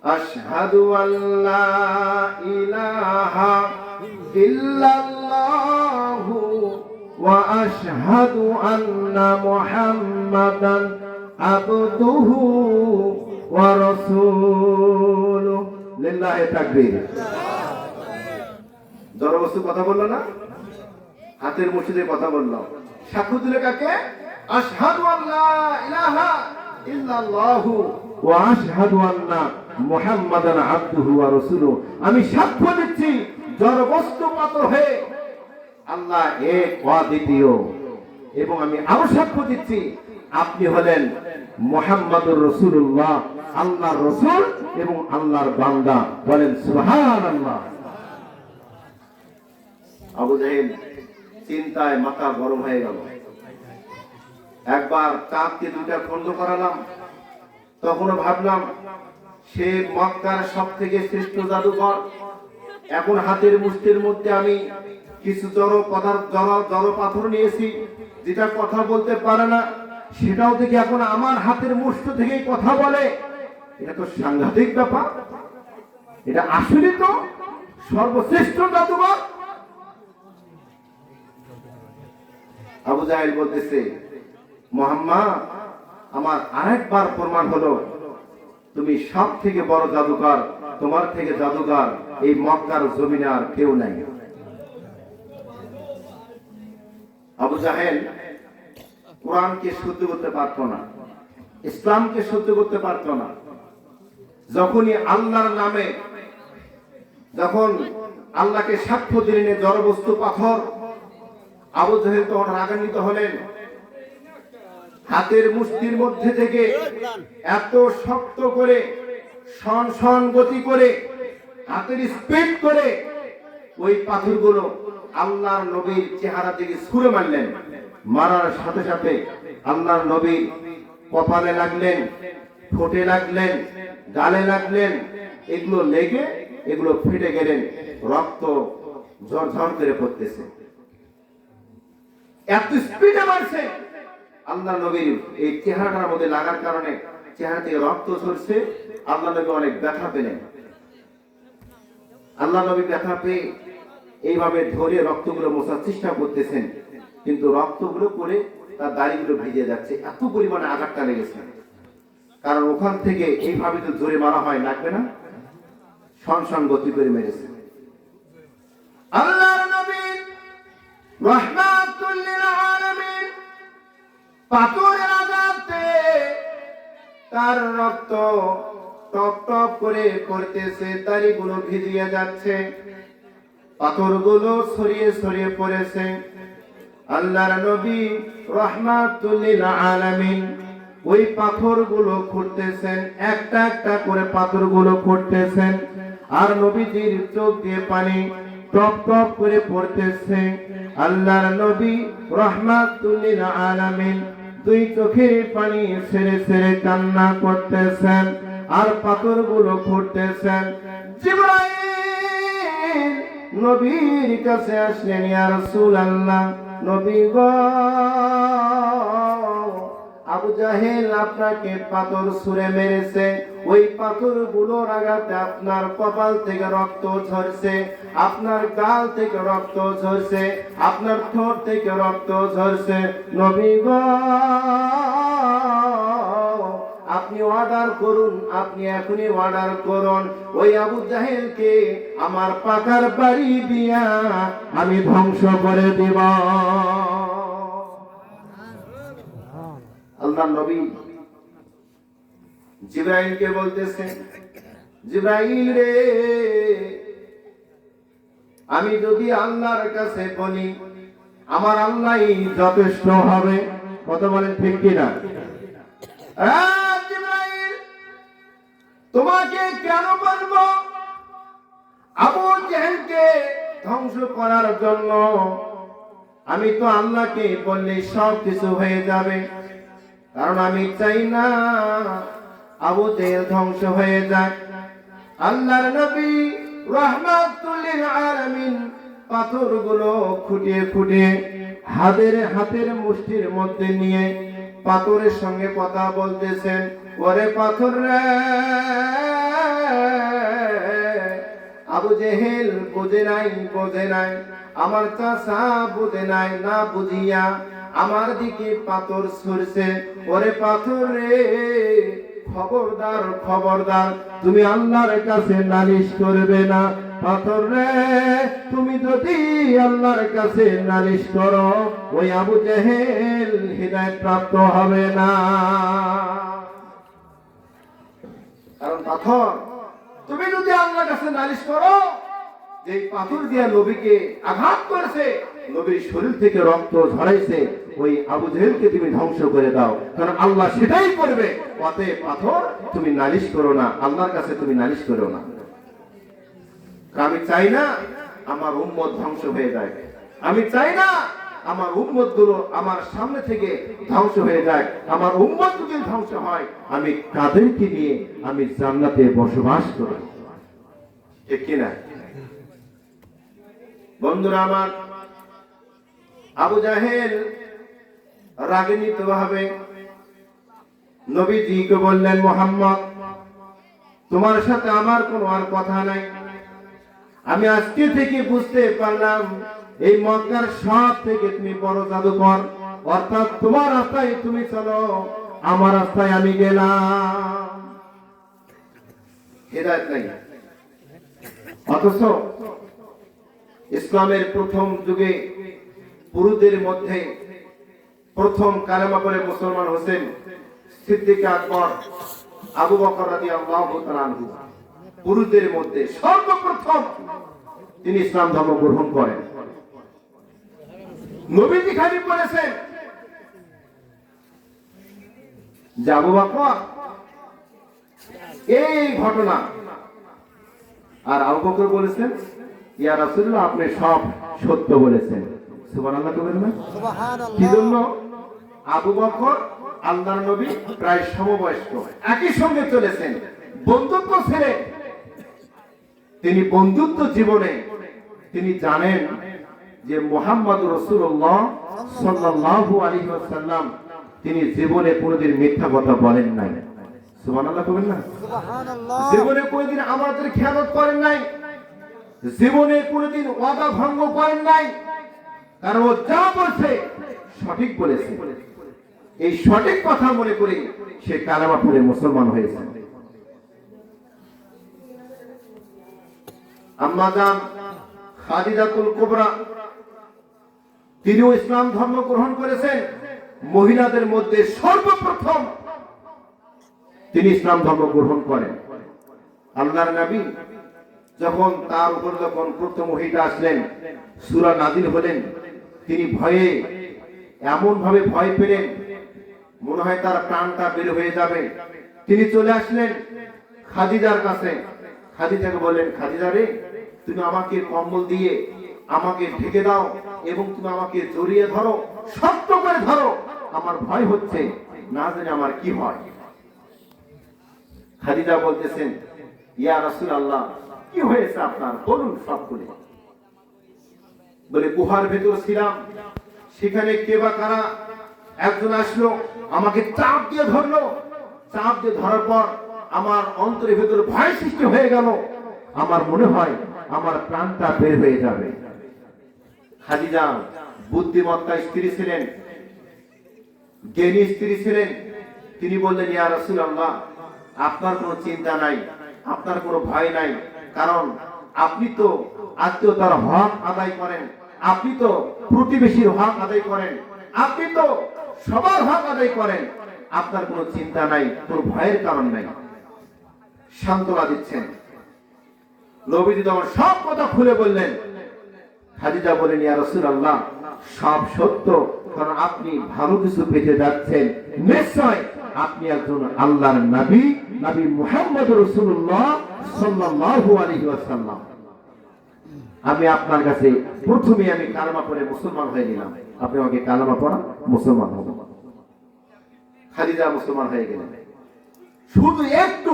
[SPEAKER 1] আশহাদু আল্লা ইলাহা ইল্লাল্লাহু ওয়া আশহাদু আন্না মুহাম্মাদান আবদুহু ওয়া রাসূলুহু। লিল্লাহি তাকবীর। জড়বস্তু কথা বললো না, হাতের মুঠিতে কথা বললো। সাক্ষ্য দিলে কাকে? আশহাদু আল্লা ইলাহা ইল্লাল্লাহু ওয়া আশহাদু আন্না মুহাম্মাদান আবদুহু ওয়া রাসূলুহু। আমি সাক্ষ্য দিচ্ছি জড়বস্তু পাথর হয়ে আল্লাহ এক অদ্বিতীয়, এবং আমি আরো সাক্ষ্য দিচ্ছি আপনি হলেন মুহাম্মাদুর রাসূলুল্লাহ, আল্লাহর রাসূল এবং আল্লাহর বান্দা। বলেন সুবহানাল্লাহ। আবু জাহেল চিন্তায় মাথা গরম হয়ে গেল। একবার চাঁদকে দুইটা খণ্ড করালাম, তখনও ভাবলাম সে মক্কার সব থেকে শ্রেষ্ঠ জাদুকর। এখন হাতের মুষ্টির মধ্যে আমি কিছু জড় পাথর নিয়েছি, যেটা কথা বলতে পারে না, সেটাও থেকে এখন আমার হাতের মুষ্টি থেকেই কথা বলে। এটা তো সাংঘাতিক ব্যাপার, এটা আসলে তো সর্বশ্রেষ্ঠ জাদুকর। আবু জাহেল বলতেছে, মুহাম্মদ, আমার আরেকবার প্রমাণ হলো তুমি সব থেকে বড় জাদুকর, তোমার থেকে জাদুকর এই মক্কার জমিনে আর কেউ নাই। আবু জাহেল কোরআনকে সহ্য করতে পারত না, ইসলামকে সহ্য করতে পারত না। যখনই আল্লাহর নামে যখন আল্লাহকে সাক্ষ্য দিলেন জড়বস্তু পাথর, আবু জাহেল তখন রাগান্বিত হলেন। হাতের মুষ্টির মধ্যে থেকে এত শক্ত করে শন শন গতি করে হাতের স্পিড করে ওই পাথরগুলো আল্লাহর নবীর চেহারা থেকে ছুঁড়ে মারলেন। মারার সাথে সাথে আল্লাহর নবী কপালে লাগলেন, ঠোঁটে লাগলেন, গালে লাগলেন, এগুলো লেগে এগুলো ফেটে গেলেন, রক্ত ঝরঝর করে পড়তেছে। এত স্পিডে মারছে, আল্লাহ নবীর এই চেহারাটার মধ্যে লাগার কারণে চেহারা থেকে রক্ত ঝরছে। আল্লাহ নবী অনেক ব্যথা পেলেন। আল্লাহ নবী ব্যথা পেয়ে এইভাবে ধরে রক্তগুলো মোছার চেষ্টা করতেছেন, কিন্তু রক্তগুলো পড়ে তার দাড়িগুলো ভিজে যাচ্ছে, এত পরিমাণে আঘাতটা লেগেছে। কারণ ওখান থেকে এইভাবে তো জোরে মারা হয়, লাগবে না, শন শন গতি করে মেরেছে। আল্লাহর নবী রাহমাতুল লিল আলামিন পাথরের আঘাতে তার রক্ত টপ টপ করে পড়তেছে, দাড়িগুলো ভিজিয়ে যাচ্ছে, পাথরগুলো ছড়িয়ে ছড়িয়ে পড়েছে। আল্লাহর নবী রাহমাতুল লিল আলামিন ওই পাথরগুলো খুঁড়তেছেন, একটা একটা করে পাথরগুলো খুঁড়তেছেন, আর নবীজির চোখ দিয়ে পানি টপ টপ করে পড়তেছে। আল্লাহর নবী রাহমাতুল লিল আলামিন দুই চোখের পানি ছেড়ে ছেড়ে কান্না করতেছেন আর পাথরগুলো খুঁড়তেছেন। জিবরাইল নবীর কাছে আসলেন, ইয়া রাসূলুল্লাহ, নবী গো, আবু জাহেল আপনাকে পাথর ছুঁড়ে মেরেছে, ওই পাথরগুলোর আঘাতে আপনার কপাল থেকে রক্ত ঝরছে, আপনার গাল থেকে রক্ত ঝরছে, আপনার ঠোঁট থেকে রক্ত ঝরছে। নবী গো, আপনি অর্ডার করুন, আপনি এখনই অর্ডার করুন, ওই আবু জাহেলকে আমার পাকার বাড়ি দিয়া আমি ধ্বংস করে দিব। আল্লাহর নবী জিবরাইলকে বলতেছে, জিবরাইল রে, আমি যদি আল্লাহর কাছে বলি আমার আল্লাহই যথেষ্ট হবে। কথা বলেন ঠিক কিনা? জিবরাইল, তোমাকে কেন বলবো? আবু জাহেলকে ধ্বংস করার জন্য আমি তো আল্লাহকে বললে সব কিছু হয়ে যাবে, কারণ আমি চাই না আবু জাহেল ধ্বংস হয়ে যাক। আল্লাহর নবী রাহমাতুল লিল আলামিন পাথরগুলো খুঁটিয়ে খুঁটিয়ে হাতের মুষ্টির মধ্যে নিয়ে পাথরের সঙ্গে কথা বলতেছেন। ওরে পাথর রে, আবু জাহেল বোঝে নাই, আমার চাচা বোঝে নাই, না বুঝিয়া আমার দিকে পাথর ছুঁড়ছে। ওরে পাথর রে, খবরদার, তুমি আল্লাহর কাছে নালিশ করবে না। পাথর রে, তুমি যদি আল্লাহর কাছে নালিশ করো, ওই আবু জাহেল হিদায়াত প্রাপ্ত হবে না। কারণ পাথর, তুমি যদি আল্লাহর কাছে নালিশ করো, যে পাথর দিয়ে নবীকে আঘাত করেছে, নবীর শরীর থেকে রক্ত ঝরাইছে, ওই আবু জাহেলকে তুমি ধ্বংস করে দাও, কারণ আল্লাহ সেটাই করবে। অতএব পাথর, তুমি নালিশ করো না, আল্লাহর কাছে তুমি নালিশ করো না। আমি চাই না আমার উম্মত ধ্বংস হয়ে যায়, আমি চাই না আমার উম্মত গুলো আমার সামনে থেকে ধ্বংস হয়ে যায়। আমার উম্মত যদি ধ্বংস হয়, আমি কাদেরকে নিয়ে আমি জান্নাতে বসবাস করব? ঠিক কিনা বন্ধুরা আমার? আবু জাহেল রাগান্বিত ভাবে নবীজিকে বললেন, মুহাম্মদ, তোমার সাথে আমার কোনো আর কথা নাই। আমি আজকে থেকে বুঝতে পারলাম এই মক্কার সব থেকে তুমি বড় জাদুকর, অর্থাৎ তোমার রাস্তায় তুমি চলো, আমার রাস্তায় আমি গেলাম। হিদায়াত নাই। অথচ ইসলামের প্রথম যুগে পুরুষদের মধ্যে প্রথম কালেমা পড়ে মুসলমান হোসেন সিদ্দিক আকবর, আবু বকর রাদিয়াল্লাহু তাআলা আনহু। পুরুষদের মধ্যে সর্বপ্রথম তিনি ইসলাম ধর্ম গ্রহণ করেন। নবীজি খালি বলেছেন যে আবু বকর এই ঘটনা, আর আবু বকর বলেছেন ইয়া রাসূলুল্লাহ আপনি সব সত্য বলেছেন। সুবহানাল্লাহ বলেন না? সুবহানাল্লাহ। কি জন্য? আবু বকর আল্লাহর নবী প্রায় সমবয়স্ক, একই সঙ্গে চলেছেন, বন্ধুত্ব ছেড়ে তিনি বন্ধুত্ব জীবনে তিনি জানেন যে মুহাম্মদ রাসূলুল্লাহ সাল্লাল্লাহু আলাইহি ওয়াসাল্লাম তিনি জীবনে কোনোদিন মিথ্যা কথা বলেন নাই। সুবহানাল্লাহ বলেন না? সুবহানাল্লাহ। জীবনে কোনোদিন আমাদের খেয়ানত করেন নাই, জীবনে কোনোদিন ওয়াদা ভঙ্গ করেন নাই, কারণ ও যা বলছে সঠিক বলেছে। এই সঠিক কথা মনে করে সে কালেমা পড়ে মুসলমান হয়েছে। আম্মা জান খাদিজাতুল কুবরা তিনিও ইসলাম ধর্ম গ্রহণ করেছেন। মহিলাদের মধ্যে সর্বপ্রথম তিনি ইসলাম ধর্ম গ্রহণ করেন। আল্লাহর নবী যখন তার উপর যখন প্রথম ওহীটা আসলেন, সূরা নাযিল হলেন, তিনি ভয়ে এমন ভাবে ভয় পেলেন মনে হয় তার প্রাণটা বের হয়ে যাবে। তিনি চলে আসলেন খাদিজার কাছে। খাদিজাকে বললেন, খাদিজা রে, তুমি আমাকে কম্বল দিয়ে আমাকে ঢেকে দাও এবং তুমি আমাকে জড়িয়ে ধরো, শক্ত করে ধরো, আমার ভয় হচ্ছে, না জানি আমার কি হয়। খাদিজা বলতেছেন, ইয়া রাসূলুল্লাহ কি হয়েছে আপনার, বলুন সব খুলে। বলে গুহার ভেতর ছিলাম, সেখানে কে বা কারা একজন আসলো, আমাকে চাপ দিয়ে ধরলো, চাপ দিয়ে ধরার পর আমার অন্তরের ভেতর ভয় সৃষ্টি হয়ে গেল, আমার মনে হয় আমার প্রাণটা বের হয়ে যাবে। খাদিজা বুদ্ধিমত্তা স্ত্রী ছিলেন, জ্ঞানী স্ত্রী ছিলেন। তিনি বললেন, ইয়া রাসূলুল্লাহ আপনার কোনো চিন্তা নাই, আপনার কোনো ভয় নাই, কারণ আপনি তো আত্মীয়তার হক আদায় করেন, আপনি তো প্রতিবেশীর হক আদায় করেন, আপনি তো সবার হক আদায় করেন, আপনার কোনো চিন্তা নাই, কোনো ভয়ের কারণ নাই। সান্ত্বনা দিচ্ছেন। নবীজি তখন সব কথা খুলে বললেন। খাদিজা বলেন, ইয়া রাসূলুল্লাহ সব সত্য, কারণ আপনি ভালো কিছু পেতে যাচ্ছেন, নিশ্চয় আপনি একজন আল্লাহর নবী, নবী মুহাম্মদ রাসূলুল্লাহ সাল্লাল্লাহু আলাইহি ওয়াসাল্লাম। আমি আপনার কাছে প্রথমে আমি কালেমা পড়ে মুসলমান হয়ে গেলাম, আপনি আমাকে কালেমা পড়া মুসলমান হব। খাদিজা মুসলমান হয়ে গেলেন। শুধু একটু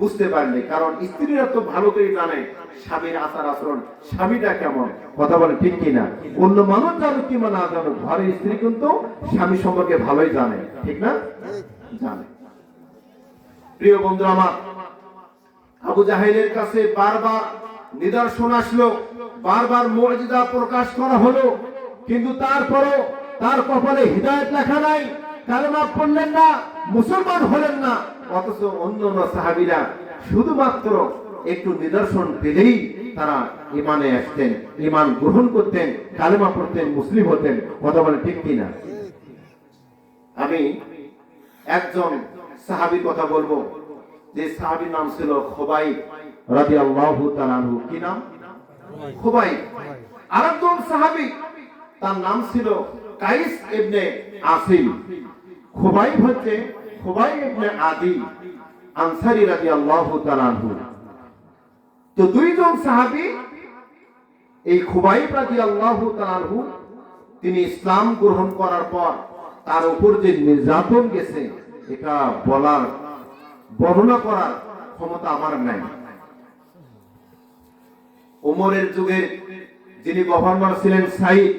[SPEAKER 1] বুঝতে পারলে, কারণ স্ত্রীরা তো ভালো করে জানে স্বামীর আচার আচরণ, স্বামীটা কেমন, কথা বলে ঠিক কিনা। অন্য মানুষ জানো কিংবা না জানো, ঘরের স্ত্রী কিন্তু স্বামী সম্পর্কে ভালোই জানে, ঠিক না? জানে। প্রিয় বন্ধু আমার, আবু জাহেলের কাছে বারবার নিদর্শন আসলো, বারবার মুজিজা প্রকাশ করা হলো, কিন্তু তারপরও তার কপালে হিদায়াত লেখা নাই, কালেমা পড়লেন না, মুসলমান হলেন না। অথচ অন্যান্য সাহাবীরা শুধুমাত্র একটু নিদর্শন পেলেই তারা ঈমানে আসতেন, ঈমান গ্রহণ করতেন, কালেমা পড়তেন, মুসলিম হতেন, কথা বলে ঠিক কিনা। আমি একজন সাহাবীর কথা বলবো, যে সাহাবীর নাম ছিল খুবাইব রাদিয়াল্লাহু তাআলা আনহু। কি নাম? খুবাইব। আরেকজন সাহাবী তার নাম ছিল কাইস ইবনে আসিম। খুবাইব হচ্ছে খুবাইব ইবনে আদি আনসারী রাদিয়াল্লাহু তাআলা আনহু। তো দুইজন সাহাবী, এই খুবাইব রাদিয়াল্লাহু তাআলা আনহু তিনি ইসলাম গ্রহণ করার পর তার উপর যে নির্যাতন গেছে, এটা বলার বর্ণনা করার ক্ষমতা আমার নাই। ওমরের যুগে যিনি গভর্নর ছিলেন সাইদ,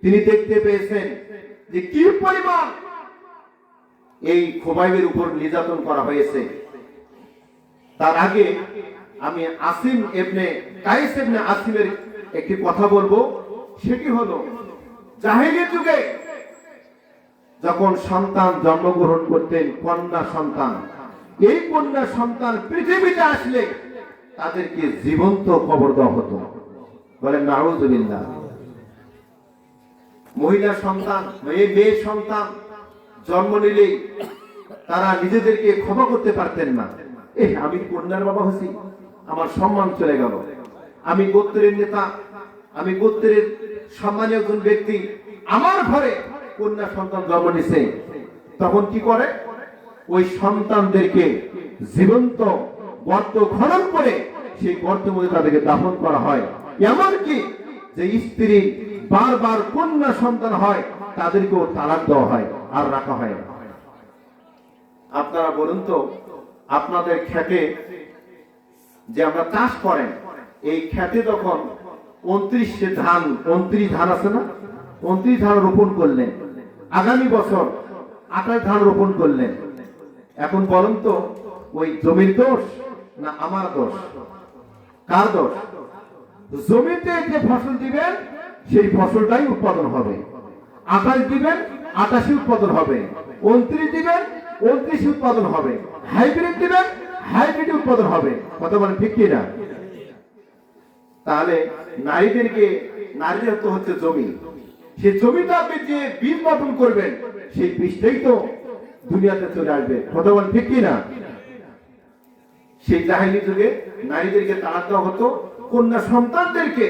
[SPEAKER 1] তিনি দেখতে পেয়েছেন যে কি পরিমাণ এই খুবাইবের উপর নির্যাতন করা হয়েছে। তার আগে আমি আসিম ইবনে কাইস ইবনে আসিমের একটি কথা বলবো, সেটি হলো জাহেলিয়াত যুগে যখন সন্তান জন্মগ্রহণ করতেন, কন্যা সন্তান, এই কন্যা সন্তান পৃথিবীতে আসলে তাদেরকে জীবন্ত কবর দেওয়া হতো। বলেন নাউযুবিল্লাহ। মহিলা সন্তান, মেয়ে সন্তান জন্ম নিলেই তারা নিজেদেরকে ক্ষমা করতে পারতেন না, আমি কন্যার বাবা হচ্ছি, আমার সম্মান চলে গেল, আমি গোত্রের নেতা, আমি গোত্রের সম্মানীয় একজন ব্যক্তি, আমার ঘরে কন্যা সন্তান জন্ম নিছে। তখন কি করে, ওই সন্তানদেরকে জীবন্ত গর্ত খনন করে সেই গর্তের মধ্যে তাদেরকে দাফন করা হয়। এমনকি যে স্ত্রী বারবার কন্যা সন্তান হয় তাদেরকেও তালাক দেওয়া হয়, আর রাখা হয় না। আপনারা বলুন তো, আপনাদের ক্ষেতে যে আমরা চাষ করেন, এই ক্ষেতে তখন 29 ধান আছে না, 29 ধান রোপণ করলেন, আগামী বছর 28 ধান রোপণ করলেন। এখন বলুন তো, ওই জমির দোষ না আমার দোষ? কার দোষ? জমিতে যে ফসল দিবেন সেই ফসলটাই উৎপাদন হবে। 28 দিবেন, 28 উৎপাদন হবে। 29 দিবেন, 29 উৎপাদন হবে। হাইব্রিড দিবেন, হাইব্রিড উৎপাদন হবে। কথা বলেন ঠিক কি না? তাহলে নারীদের তো হচ্ছে জমি, সেই জমিটা আপনি যে বীজ বপন করবেন সেই বীজটাই তো দুনিয়াতে চলে আসবে। কথা বলেন ঠিক কি না? সেই জাহেলি যুগে নারীদেরকে তালাক দেওয়া হতো, কন্যা সন্তানদেরকে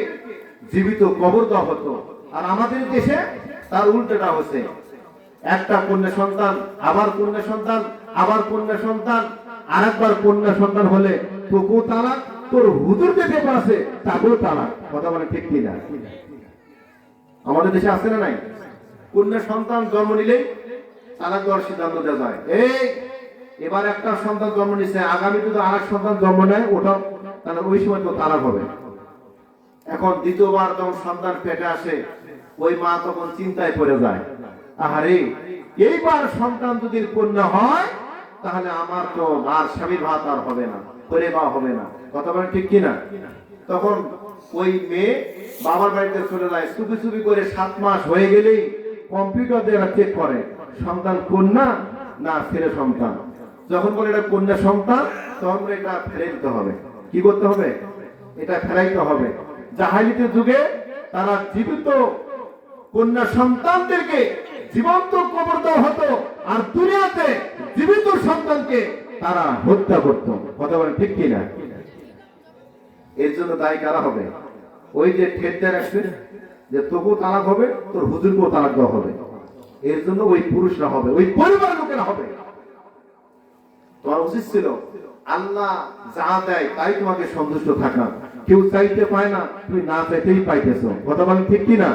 [SPEAKER 1] জীবিত কবর দেওয়া হতো। আর আমাদের দেশে তার উল্টোটা হচ্ছে, একটা কন্যা সন্তান, আবার কন্যা সন্তান, আবার কন্যা সন্তান, আরেকবার কন্যা সন্তান হলে তোকেও তালাক, তোর হুজুর যে পেপার আছে তাকেও তালাক। কথা বলে ঠিক কিনা? আমাদের দেশে আছে না নাই? কন্যা সন্তান জন্ম নিলেই তালাক দেওয়ার সিদ্ধান্ত দেওয়া যায়। এবার একটা সন্তান জন্ম নিচ্ছে, আগামী যদি আরেক সন্তান জন্ম নেয় ওটা, তাহলে ওই সময় তো তালাক হবে। এখন দ্বিতীয়বার যখন সন্তান পেটে আসে, ওই মা তখন চিন্তায় পড়ে যায়, আহারে এইবার সন্তান যদি কন্যা হয় তাহলে আমার তো আর স্বামীর ভাত আর হবে না, করে বা হবে না। কথা বলেন ঠিক কিনা? তখন ওই মেয়ে বাবার বাড়িতে চলে যায়, চুপি চুপি করে 7 মাস হয়ে গেলেই কম্পিউটার দিয়ে চেক করে সন্তান কন্যা না ছেলে সন্তান। যখন বলে এটা কন্যা সন্তান, তখন এটা ফেলে দিতে হবে। কি করতে হবে? এটা ফেলাইতে হবে। জাহেলিতে যুগে তারা জীবিত কন্যা সন্তানদেরকে জীবন্ত কবর দেওয়া হতো, আর দুনিয়াতে জীবিত সন্তানকে তারা হত্যা করত। কথা বলেন ঠিক কিনা? এর জন্য দায়ী কারা হবে? ওই যে ঠেটে রাখছে যে তোকেও তালাক হবে, তোর হুজুরকেও তালাক দেওয়া হবে, এর জন্য ওই পুরুষরা হবে, ওই পরিবারের লোকেরা হবে। তোমার উচিত ছিল আল্লাহ যা দেয় তাই তোমাকে সন্তুষ্ট থাকা। কেউ চাইতে পায় না, তুমি না চাইতেই পাইতেছো। কথা বলেন ঠিক কিনা?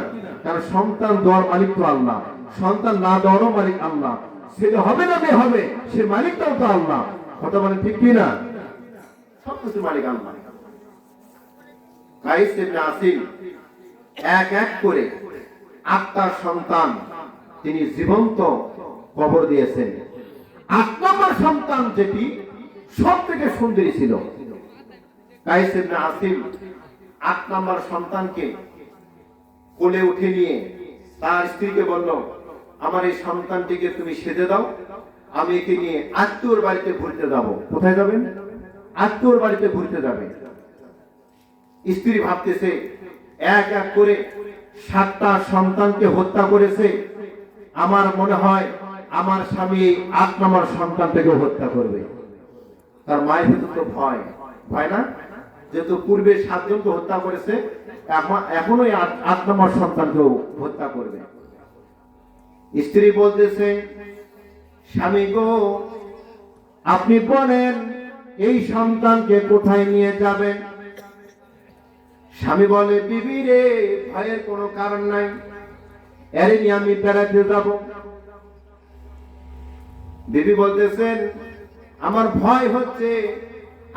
[SPEAKER 1] কারণ সন্তান দেওয়ার মালিক তো আল্লাহ, সন্তান না দেওয়ারও মালিক আল্লাহ। ছেলে হবে না মেয়ে হবে, সে মালিকটাও তো আল্লাহ। কথা বলেন ঠিক কিনা? সবকিছু মালিক আল্লাহ। কাইস ইবনে আসিম এক এক করে 8টা সন্তান তিনি জীবন্ত কবর দিয়েছেন। 8 নম্বর সন্তান যেটি সব থেকে সুন্দরী ছিল, কাইস ইবনে আসিম 8 নম্বর সন্তানকে কোলে উঠে নিয়ে তার স্ত্রীকে বলল, আমার এই সন্তানটিকে তুমি সেজে দাও, আমি একে নিয়ে আত্মীয়র বাড়িতে ঘুরতে যাব। কোথায় যাবেন? আত্মীয়র বাড়িতে ঘুরতে যাবে। স্ত্রী ভাবতেছে এক এক করে 7টা সন্তানকে হত্যা করেছে, আমার মনে হয় আমার স্বামী 8 নম্বর সন্তানটাকে হত্যা করবে। তার মায়ের ভিতর তো ভয় না, যেহেতু পূর্বে 7 জনকে হত্যা করেছে, এখনো 8 নম্বর সন্তানকেও হত্যা করবে। স্ত্রী বলতেছে, স্বামী গো, আপনি বলেন এই সন্তানকে কোথায় নিয়ে যাবেন? স্বামী বলে, বিবি রে, ভয়ের কোনো কারণ নাই, এরে নিয়ে আমি বেড়াতে যাব। বিবি বলতেছেন, আমার ভয় হচ্ছে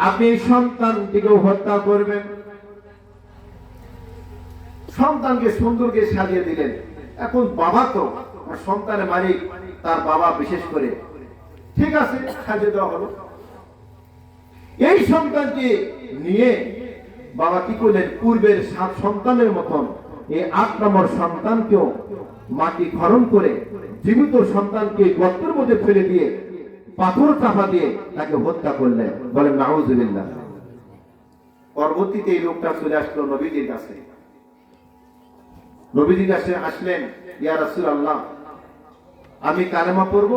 [SPEAKER 1] আপনি এই সন্তানটিকেও হত্যা করবেন। সন্তানকে সুন্দরকে সাজিয়ে দিলেন। এখন বাবা তো সন্তানের মালিক, তার বাবা বিশেষ করে, ঠিক আছে সাজিয়ে দেওয়া হলো। এই সন্তানকে নিয়ে বাবা কি করলেন? পূর্বের 7 সন্তানের মতন এই 8 নম্বর সন্তানকেও মাটি খনন করে জীবিত সন্তানকে গর্তের মধ্যে ফেলে দিয়ে পাথর চাপা দিয়ে তাকে হত্যা করলেন। বলেন নাউজুবিল্লাহ। পরবর্তীতে এই লোকটা চলে আসলো নবীজির কাছে। নবীজির কাছে আসলেন, ইয়া রাসূলুল্লাহ, আমি কালেমা পড়ব,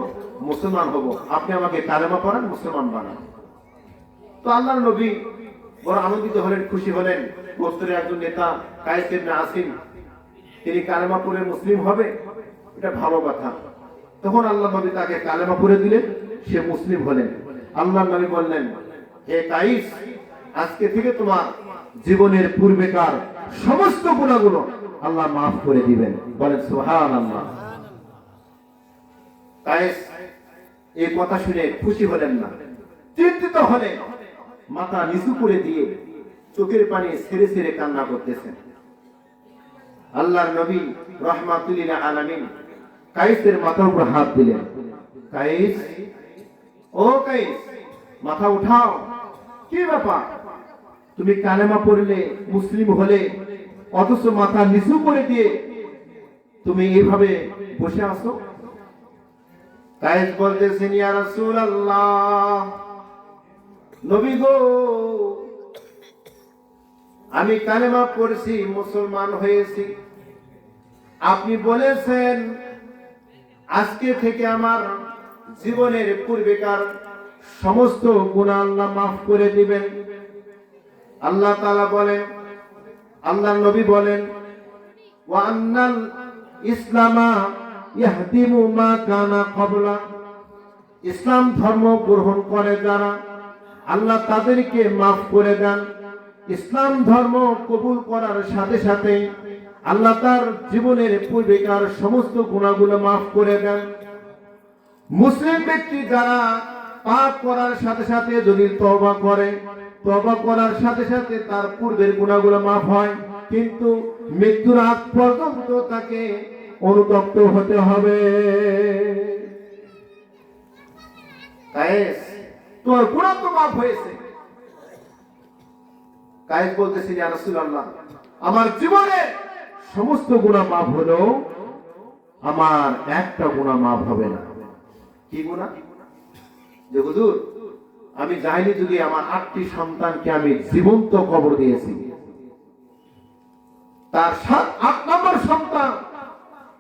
[SPEAKER 1] মুসলমান হব, আপনি আমাকে কালেমা পড়ান, মুসলমান বানান। তো আল্লাহর নবী বড় আনন্দিত হলেন, খুশি হলেন। গোত্রের একজন নেতা কায়েস ইবনে আসিম, তিনি কালেমা পড়ে মুসলিম হবে, এটা ভালো কথা। তখন আল্লাহ নবী তাকে কালেমা পড়ে দিলেন, সে মুসলিম হলেন। আল্লাহ নবী বললেন, হে কায়েস, আজকে থেকে তোমার জীবনের পূর্বেকার সমস্ত গুনাহগুলো আল্লাহ মাফ করে দিবেন। বলেন সুবহানাল্লাহ। কায়েস এই কথা শুনে খুশি হলেন না, চিন্তিত হলেন, মাথা নিচু করে দিয়ে চোখের পানি ছেড়ে ছেড়ে কান্না করতেছেন। আল্লাহর নবী রাহমাতুল লিল আলামিন কায়েসের মাথার উপর হাত দিলেন। কায়েস, ও কায়েস, মাথা উঠাও, কি ব্যাপার? তুমি কালেমা পড়লে, মুসলিম হলে, অথচ মাথা নিচু করে দিয়ে তুমি এইভাবে বসে আছো? কায়েস বলতেছেন, ইয়া রাসূলুল্লাহ, নবী গো, আমি কালেমা পড়ছি, মুসলমান হয়েছি। আপনি বলেছেন আজকে থেকে আমার জীবনের পূর্বেকার সমস্ত গুনাহ আল্লাহ মাফ করে দিবেন। আল্লাহ তাআলা বলেন, আল্লাহর নবী বলেন, ওয়া আন্নাল ইসলামা ইয়াহদিমু মা কানা ক্বাবলা। ইসলাম ধর্ম গ্রহণ করে যারা, আল্লাহ তাদেরকে মাফ করে দেন। ইসলাম ধর্ম কবুল করার সাথে সাথে আল্লাহ তার জীবনের পূর্বেকার সমস্ত গুনাহগুলো মাফ করে দেন। মুসলিম ব্যক্তি যারা পাপ করার সাথে সাথে যদি তওবা করে, তওবা করার সাথে সাথে তার পূর্বের গুনাহগুলো মাফ হয়, কিন্তু মৃত্যুর আগ পর্যন্ত তাকে অনুতপ্ত হতে হবে। কায়েস, তোর গুনাহ তো মাফ হয়েছে। কায়েস বলতেছে, ইয়া রাসূলুল্লাহ, আমার জীবনে সমস্ত গুনাহ মাফ হলো, আমার একটা গুনাহ মাফ হবে না। কি গুনাহ? যে হুজুর, আমি জাহিলি যুগে আমার 8টি সন্তানকে আমি জীবন্ত কবর দিয়েছি। তার 8 নম্বর সন্তান,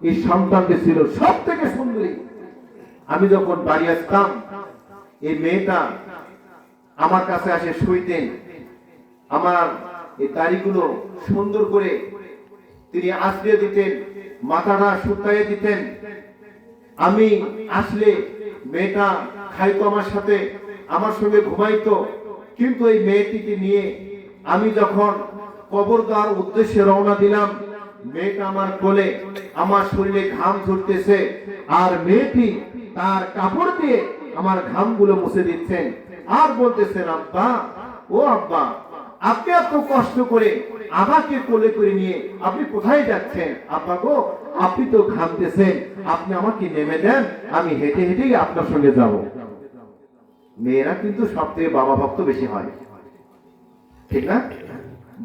[SPEAKER 1] এই সন্তানটি ছিল সব থেকে সুন্দরী। আমি যখন বাড়ি আসতাম, এই মেয়েটা আমার কাছে আসে শুইতেন, আমার এই দাড়িগুলো সুন্দর করে তিনি আশ্রিয়ে দিতেন, মাথাটা শুকাইয়ে দিতেন। আমি আসলে মেয়েটা খাইতো আমার সাথে, আমার সঙ্গে ঘুমাইতো। কিন্তু এই মেয়েটিকে নিয়ে আমি যখন কবর দেওয়ার উদ্দেশ্যে রওনা দিলাম, মেয়েটা আমার কোলে, আমার শরীরে ঘাম ঝরতেছে, আর মেয়েটি তার কাপড় দিয়ে আমার ঘামগুলো মুছে দিচ্ছেন, আর বলতেছেন, আব্বা, ও আব্বা, আপনি এত কষ্ট করে আমাকে কোলে করে নিয়ে আপনি কোথায় যাচ্ছেন? আব্বা গো, আপনি তো ঘামতেছেন, আপনি আমাকে নেমে দেন, আমি হেঁটে হেঁটেই আপনার সঙ্গে যাব। মেয়েরা কিন্তু সব থেকে বাবা ভক্ত বেশি হয়, ঠিক না?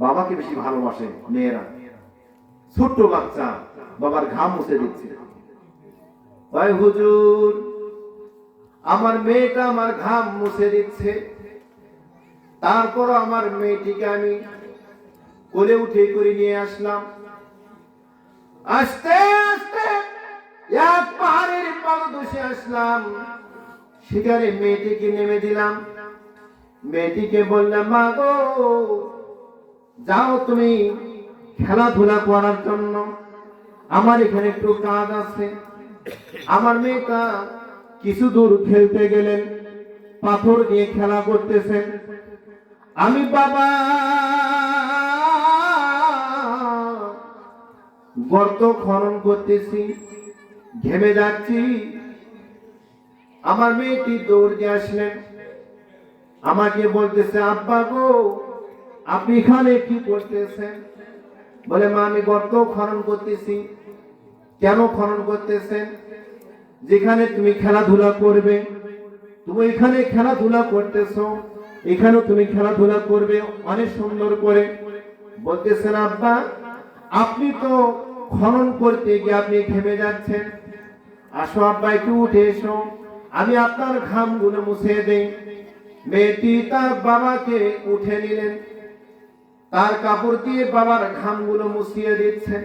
[SPEAKER 1] বাবাকে বেশি ভালোবাসে মেয়েরা। ছোট্ট বাচ্চা বাবার ঘাম মুছে দিচ্ছে। ভাই হুজুর, আমার মেয়েটা আমার ঘাম মুছে দিচ্ছে, তারপর আমার মেয়েটিকে আমি কোলে উঠে করে নিয়ে আসলাম। আস্তে আস্তে এক পাহাড়ের পাদদেশে আসলাম, সেখানে মেয়েটিকে নেমে দিলাম। মেয়েটিকে বললাম, মা গো, যাও তুমি খেলাধুলা করার জন্য, আমার এখানে একটু কাজ আছে। আমার মেয়েটা কিছু দূর খেলতে গেলেন, পাথর দিয়ে খেলা করতেছেন। আমি বাবা গর্ত খনন করতেছি, ঘেমে যাচ্ছি। আমার মেয়েটি দৌড় দিয়ে আসলেন, আমাকে বলতেছে, আব্বা গো, আপনি এখানে কি করতেছেন? বলে, মা, আমি গর্ত খনন করতেছি। কেন খনন করতেছেন? যেখানে তুমি খেলাধুলা করবে, তুমি এখানে খেলাধুলা করতেছো, এখানেও তুমি খেলাধুলা করবে অনেক সুন্দর করে। বলতেছেন, আব্বা, আপনি তো খনন করতে গিয়ে আপনি ঘেমে যাচ্ছেন, আসো আব্বা, একটু উঠে এসো, আমি আপনার ঘামগুলো মুছে দেই। মেয়েটি তার বাবাকে উঠে নিলেন, তার কাপড় দিয়ে বাবার ঘামগুলো মুছিয়ে দিচ্ছেন।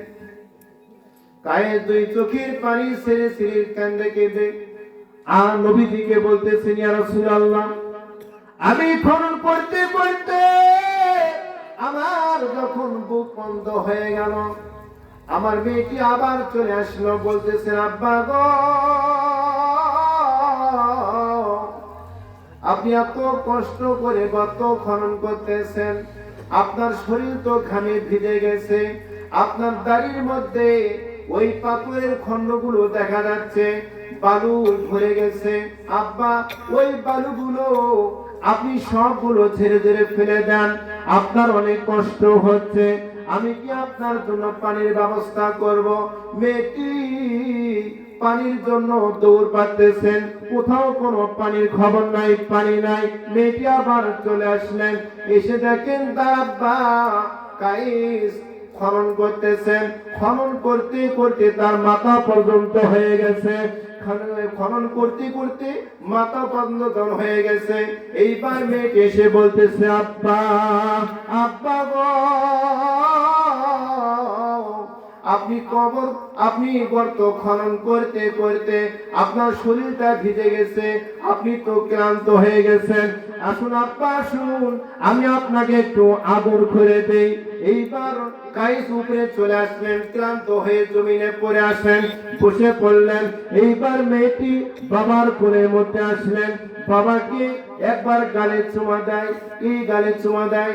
[SPEAKER 1] কায়েস দুই চোখের পানি ছেড়ে ছেড়ে কান্দে কেঁদে আর নবীজিকে বলতেছেন, ইয়া রাসূলুল্লাহ, আমি খনন করতে করতে আমার যখন বুক বন্ধ হয়ে গেল, আমার মেয়েটি আবার চলে আসলো, বলতেছে আব্বা গো, আপনি এত কষ্ট করে গর্ত খনন করতেছেন, আপনার শরীর তো ঘামে ভিজে গেছে, আপনার দাড়ির মধ্যে ওই পাথরের খণ্ডগুলো দেখা যাচ্ছে, বালু ভরে গেছে। আব্বা, ওই বালুগুলো আপনি সবগুলো ছেড়ে ছেড়ে ফেলে দেন, আপনার অনেক কষ্ট হচ্ছে, আমি কি আপনার জন্য পানির ব্যবস্থা করব। মেয়েটি পানির জন্য দৌড় পাচ্ছেন, কোথাও কোনো পানির খবর নাই, পানি নাই। মেয়েটি আবার চলে আসলেন, এসে দেখেন তার আব্বা কাইস খনন করতেছেন। খনন করতে করতে তার মাথা পর্যন্ত হয়ে গেছে, খনন করতে করতে মাথা পর্যন্ত হয়ে গেছে। এইবার মেয়েটি এসে বলতেছে আব্বা, আব্বা গো, আপনি গর্ত খনন করতে করতে আপনার শরীরটা ভিজে গেছে, আপনি তো ক্লান্ত হয়ে গেছেন, আসুন আব্বা আসুন, আমি আপনাকে একটু আদর করে দেই। এইবার কাইস উপরে চলে আসলেন, ক্লান্ত হয়ে জমিনে পড়ে আসেন, বসে পড়লেন। এইবার মেয়েটি বাবার কোলের মধ্যে আসলেন, বাবাকে একবার গালে চুমা দেয়, এই গালে চুমা দেয়,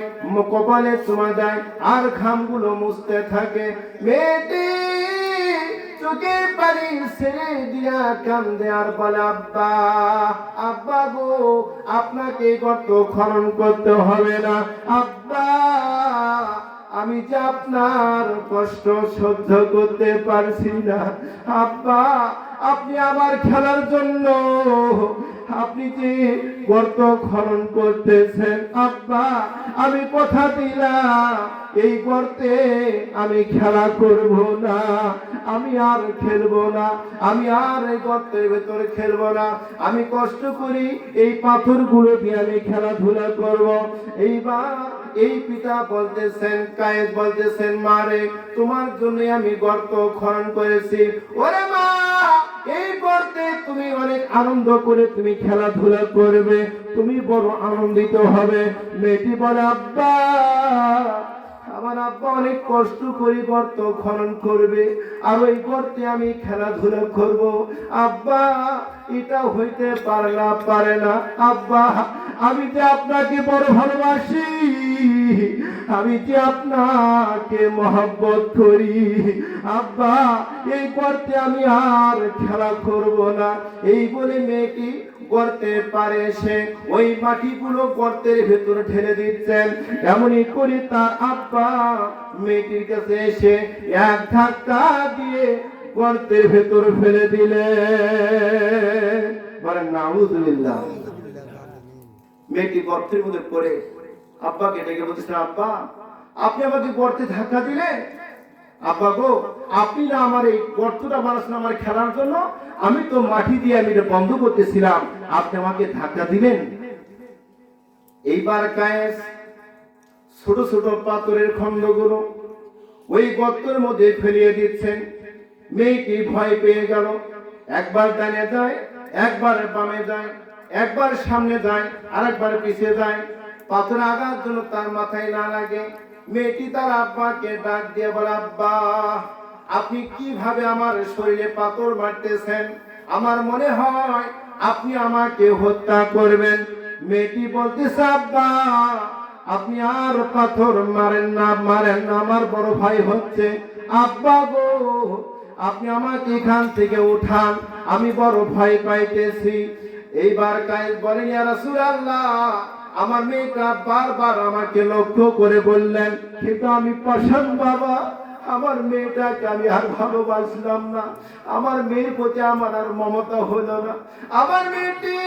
[SPEAKER 1] কপালে চুমা দেয়, আর ঘামগুলো মুছতে থাকে। মেয়েটি চোখের পানি ছেড়ে দিয়া কান্দে আর বলে আব্বা, আব্বা গো, আপনাকে গর্ত খনন করতে হবে না আব্বা, আমি যে আপনার কষ্ট সহ্য করতে পারছি না আব্বা, আপনি আমার খেলার জন্য আপনি যে গর্ত খনন করতেছেন আব্বা, আমি কথা দিলাম এই গর্তে আমি খেলা করব না, আমি আর খেলবো না, আমি আর এই গর্তের ভেতরে খেলবো না, আমি কষ্ট করি এই পাথরগুলো দিয়ে আমি খেলাধুলা করব। এইবার এই পিতা বলতেছেন, কায়েদ বলতেছেন, মারে তোমার জন্য আমি গর্ত খনন করেছি। ওরে মা, এই গর্তে তুমি অনেক আনন্দ করে তুমি খেলাধুলা করবে, তুমি বড় আনন্দিত হবে। মেয়েটি বলে আব্বা, আমার আব্বা অনেক কষ্ট করে গর্ত খনন করবে, আর ওই গর্তে আমি খেলাধুলা করব। আব্বা, এটা হইতে পারে না আব্বা, আমি যে আপনাকে বড় ভালোবাসি, আমি যে আপনাকে মহব্বত করি আব্বা, এই গর্তে আমি আর খেলা করব না। এই বলে মেয়েটি গর্তে পারে এসে ওই মাটিগুলো গর্তের ভেতরে ঢেলে দিচ্ছেন। এমনই করে তার আব্বা মেয়েটির কাছে এসে এক ধাক্কা দিয়ে গর্তের ভেতরে ফেলে দিলে। বলেন নাউযুবিল্লাহ। মেয়েটি গর্তের মধ্যে পড়ে আব্বাকে ডেকে বলতেছেন, আব্বা, আপনি আমাকে গর্তে ধাক্কা দিলেন, আব্বা গো, আপনি না আমার এই গর্তটা বানাচ্ছেন আমার খেলার জন্য, আমি তো মাটি দিয়ে আমি এটা বন্ধ করতেছিলাম, আপনি আমাকে ধাক্কা দিলেন। এইবার কায়েস ছোট ছোট পাথরের খণ্ডগুলো ওই গর্তের মধ্যে ফেলিয়ে দিচ্ছেন। মেয়েটি ভয় পেয়ে গেল, একবার ডানে যায়, একবার বামে যায়, একবার সামনে যায়, আরেকবার পিছিয়ে যায়, পাথর আঘাত জন্য তার মাথায় না লাগে। মেয়েটি তার আব্বাকে ডাক দিয়ে বলে, আব্বা, আপনি কিভাবে আমার শরীরে পাথর মারতেছেন, আমার মনে হয় আপনি আমাকে হত্যা করবেন। মেয়েটি বলতেছে, আব্বা, আপনি আর পাথর মারেন না, আমার বড় ভাই হচ্ছে, আব্বা গো, আপনি আমাকে এখান থেকে উঠান, আমি বড় ভয় পাইতেছি। এইবার কায়েস বলেন, ইয়া রাসূলুল্লাহ, আমার মেয়েটা বারবার আমাকে লক্ষ্য করে বললেন, কিন্তু আমি পাষাণ বাবা, আমার মেয়েটাকে আমি আর ভালোবাসলাম না, আমার মেয়ের প্রতি আমার আর মমতা হলো না। আমার মেয়েটি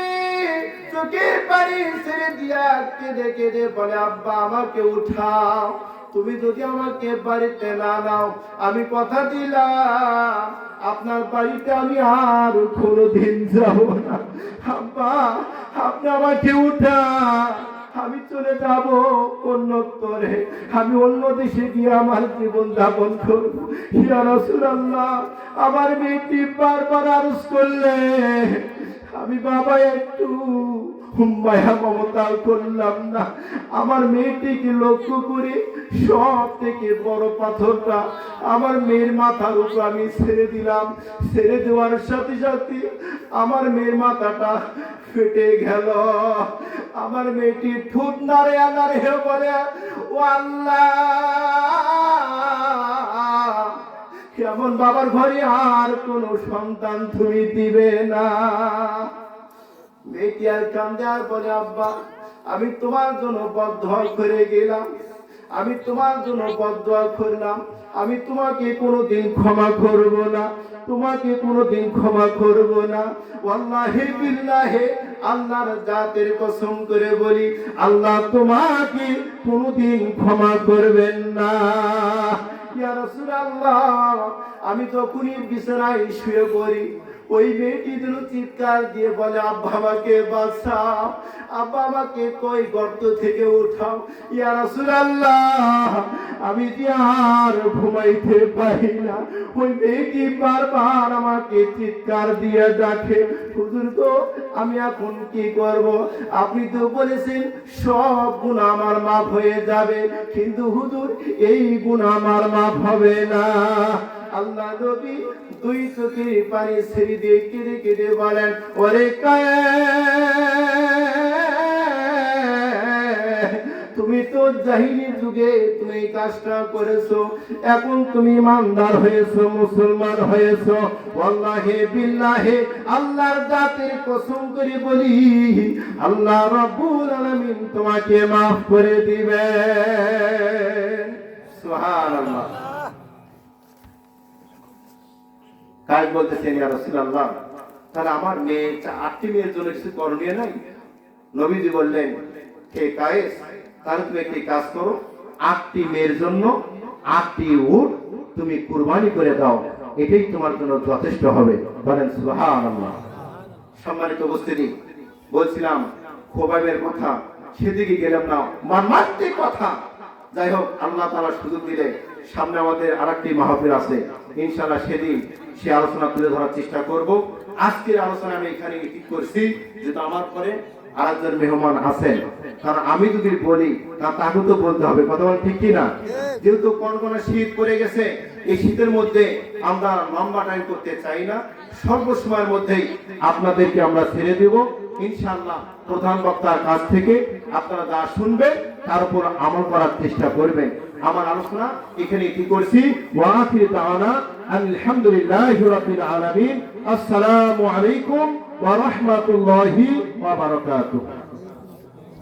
[SPEAKER 1] চোখের পানি ছেড়ে দিয়া কেঁদে কেঁদে বলে, আব্বা, আমাকে উঠাও, তুমি যদি আমাকে বাড়িতে না নাও, আমি কথা দিলাম আপনার বাড়িতে আমি আর কোনোদিন যাব না। আব্বা, আপনি আমাকে উঠান, আমি চলে যাব অন্যত্তরে, আমি অন্য দেশে গিয়ে আমার জীবন যাপন করবো। ইয়া রাসূলুল্লাহ, আমার মেয়েটি বারবার আরজ করলে আমি বাবা একটু মায়া মমতা করলাম না। আমার মেয়েটিকে লক্ষ্য করে সব থেকে বড় পাথরটা আমার মেয়ের মাথার উপর আমি ছেড়ে দিলাম। ছেড়ে দেওয়ার সাথে সাথে আমার মেয়ের মাথাটা ফেটে গেল। আমার মেয়েটি ঠোঁট নাড়ে আনারে বলে, ও আল্লাহ, কেমন বাবার ঘরে আর কোনো সন্তান তুমি দিবে না। মেয়েটি আর কান্দে আর বলে, আব্বা আমি তোমার জন্য বদদোয়া করে গেলাম, আমি তোমার জন্য বদদোয়া করলাম, আমি তোমাকে কোনোদিন ক্ষমা করব না, তোমাকে কোনোদিন ক্ষমা করব না। ওয়াল্লাহি বিল্লাহি, আল্লাহর জাতের কসম করে বলি, আল্লাহ তোমাকে কোনোদিন ক্ষমা করবেন না। ইয়া রাসূলুল্লাহ, আমি যখনই বিছানায় শুয়ে পড়ি, ওই মেয়েটি যেন চিৎকার দিয়ে বলে, আব্বা আমাকে বাঁচাও, আব্বা আমাকে কই গর্ত থেকে উঠাও। ইয়া রাসূলুল্লাহ, আমি যে আর ঘুমাইতে পারি না। ওই মেয়েটি বারবার আমাকে চিৎকার দিয়ে ডাকে, হুজুর গো আমি এখন কি করব? আপনি তো বলেছেন সব গুনাহ আমার মাফ হয়ে যাবে, কিন্তু হুজুর এই গুনাহ আমার মাফ হবে না। আল্লাহ নবী দুই চোখে পানি ছেড়ে দিয়ে কেঁদে কেঁদে বলেন, ওরে তুমি তো জাহিলি যুগে তুমি কাজটা করেছো, এখন তুমি ইমানদার হয়েছো, মুসলমান হয়েছো। ওয়াল্লাহি বিল্লাহি, আল্লাহর জাতের কসম করে বলি, আল্লাহ রাব্বুল আলামিন তোমাকে maaf করে দিবেন। সুবহানাল্লাহ। কাজ বলতেছেন, ইয়া রাসূলুল্লাহ, তাহলে আমার মেয়ে 8টি মেয়ের জন্য কিছু করণীয় নাই? নবীজি বললেন, হে কায়েস, তাহলে তুমি একটি কাজ করো, 8টি মেয়ের জন্য 8টি উট তুমি কুরবানি করে দাও, এটাই তোমার জন্য যথেষ্ট হবে। বলেন সুবহানাল্লাহ। সম্মানিত উপস্থিতি, বলছিলাম খোবাবের কথা, সেদিকে গেলাম না, মর্মান্তিক কথা। যাই হোক, আল্লাহ তাআলা সুযোগ দিলে সামনে আমাদের আরেকটি মাহফিল আছে, ইনশাআল্লাহ সেদিন সে আলোচনা তুলে ধরার চেষ্টা করব। আজকের আলোচনা আমি এখানে ঠিক করছি, যেহেতু আমার পরে আরেকজন মেহমান আছেন, কারণ আমি যদি বলি তাকে তো বলতে হবে, কথা বল ঠিক কিনা? যেহেতু কনকনে শীত পড়ে গেছে, এই শীতের মধ্যে আমরা লম্বা টাইম করতে চাই না, স্বল্প সময়ের মধ্যেই আপনাদেরকে আমরা ছেড়ে দেব ইনশাআল্লাহ। প্রধান বক্তার কাছ থেকে আপনারা যা শুনবেন তার উপর আমল করার চেষ্টা করবেন। আমার আলোচনা এখানে কি করছি, ওয়া আখিরু দাওয়ানা আলহামদুলিল্লাহি রাব্বিল আলামিন। আসসালামু আলাইকুম ওয়া রাহমাতুল্লাহি ওয়া বারাকাতুহু।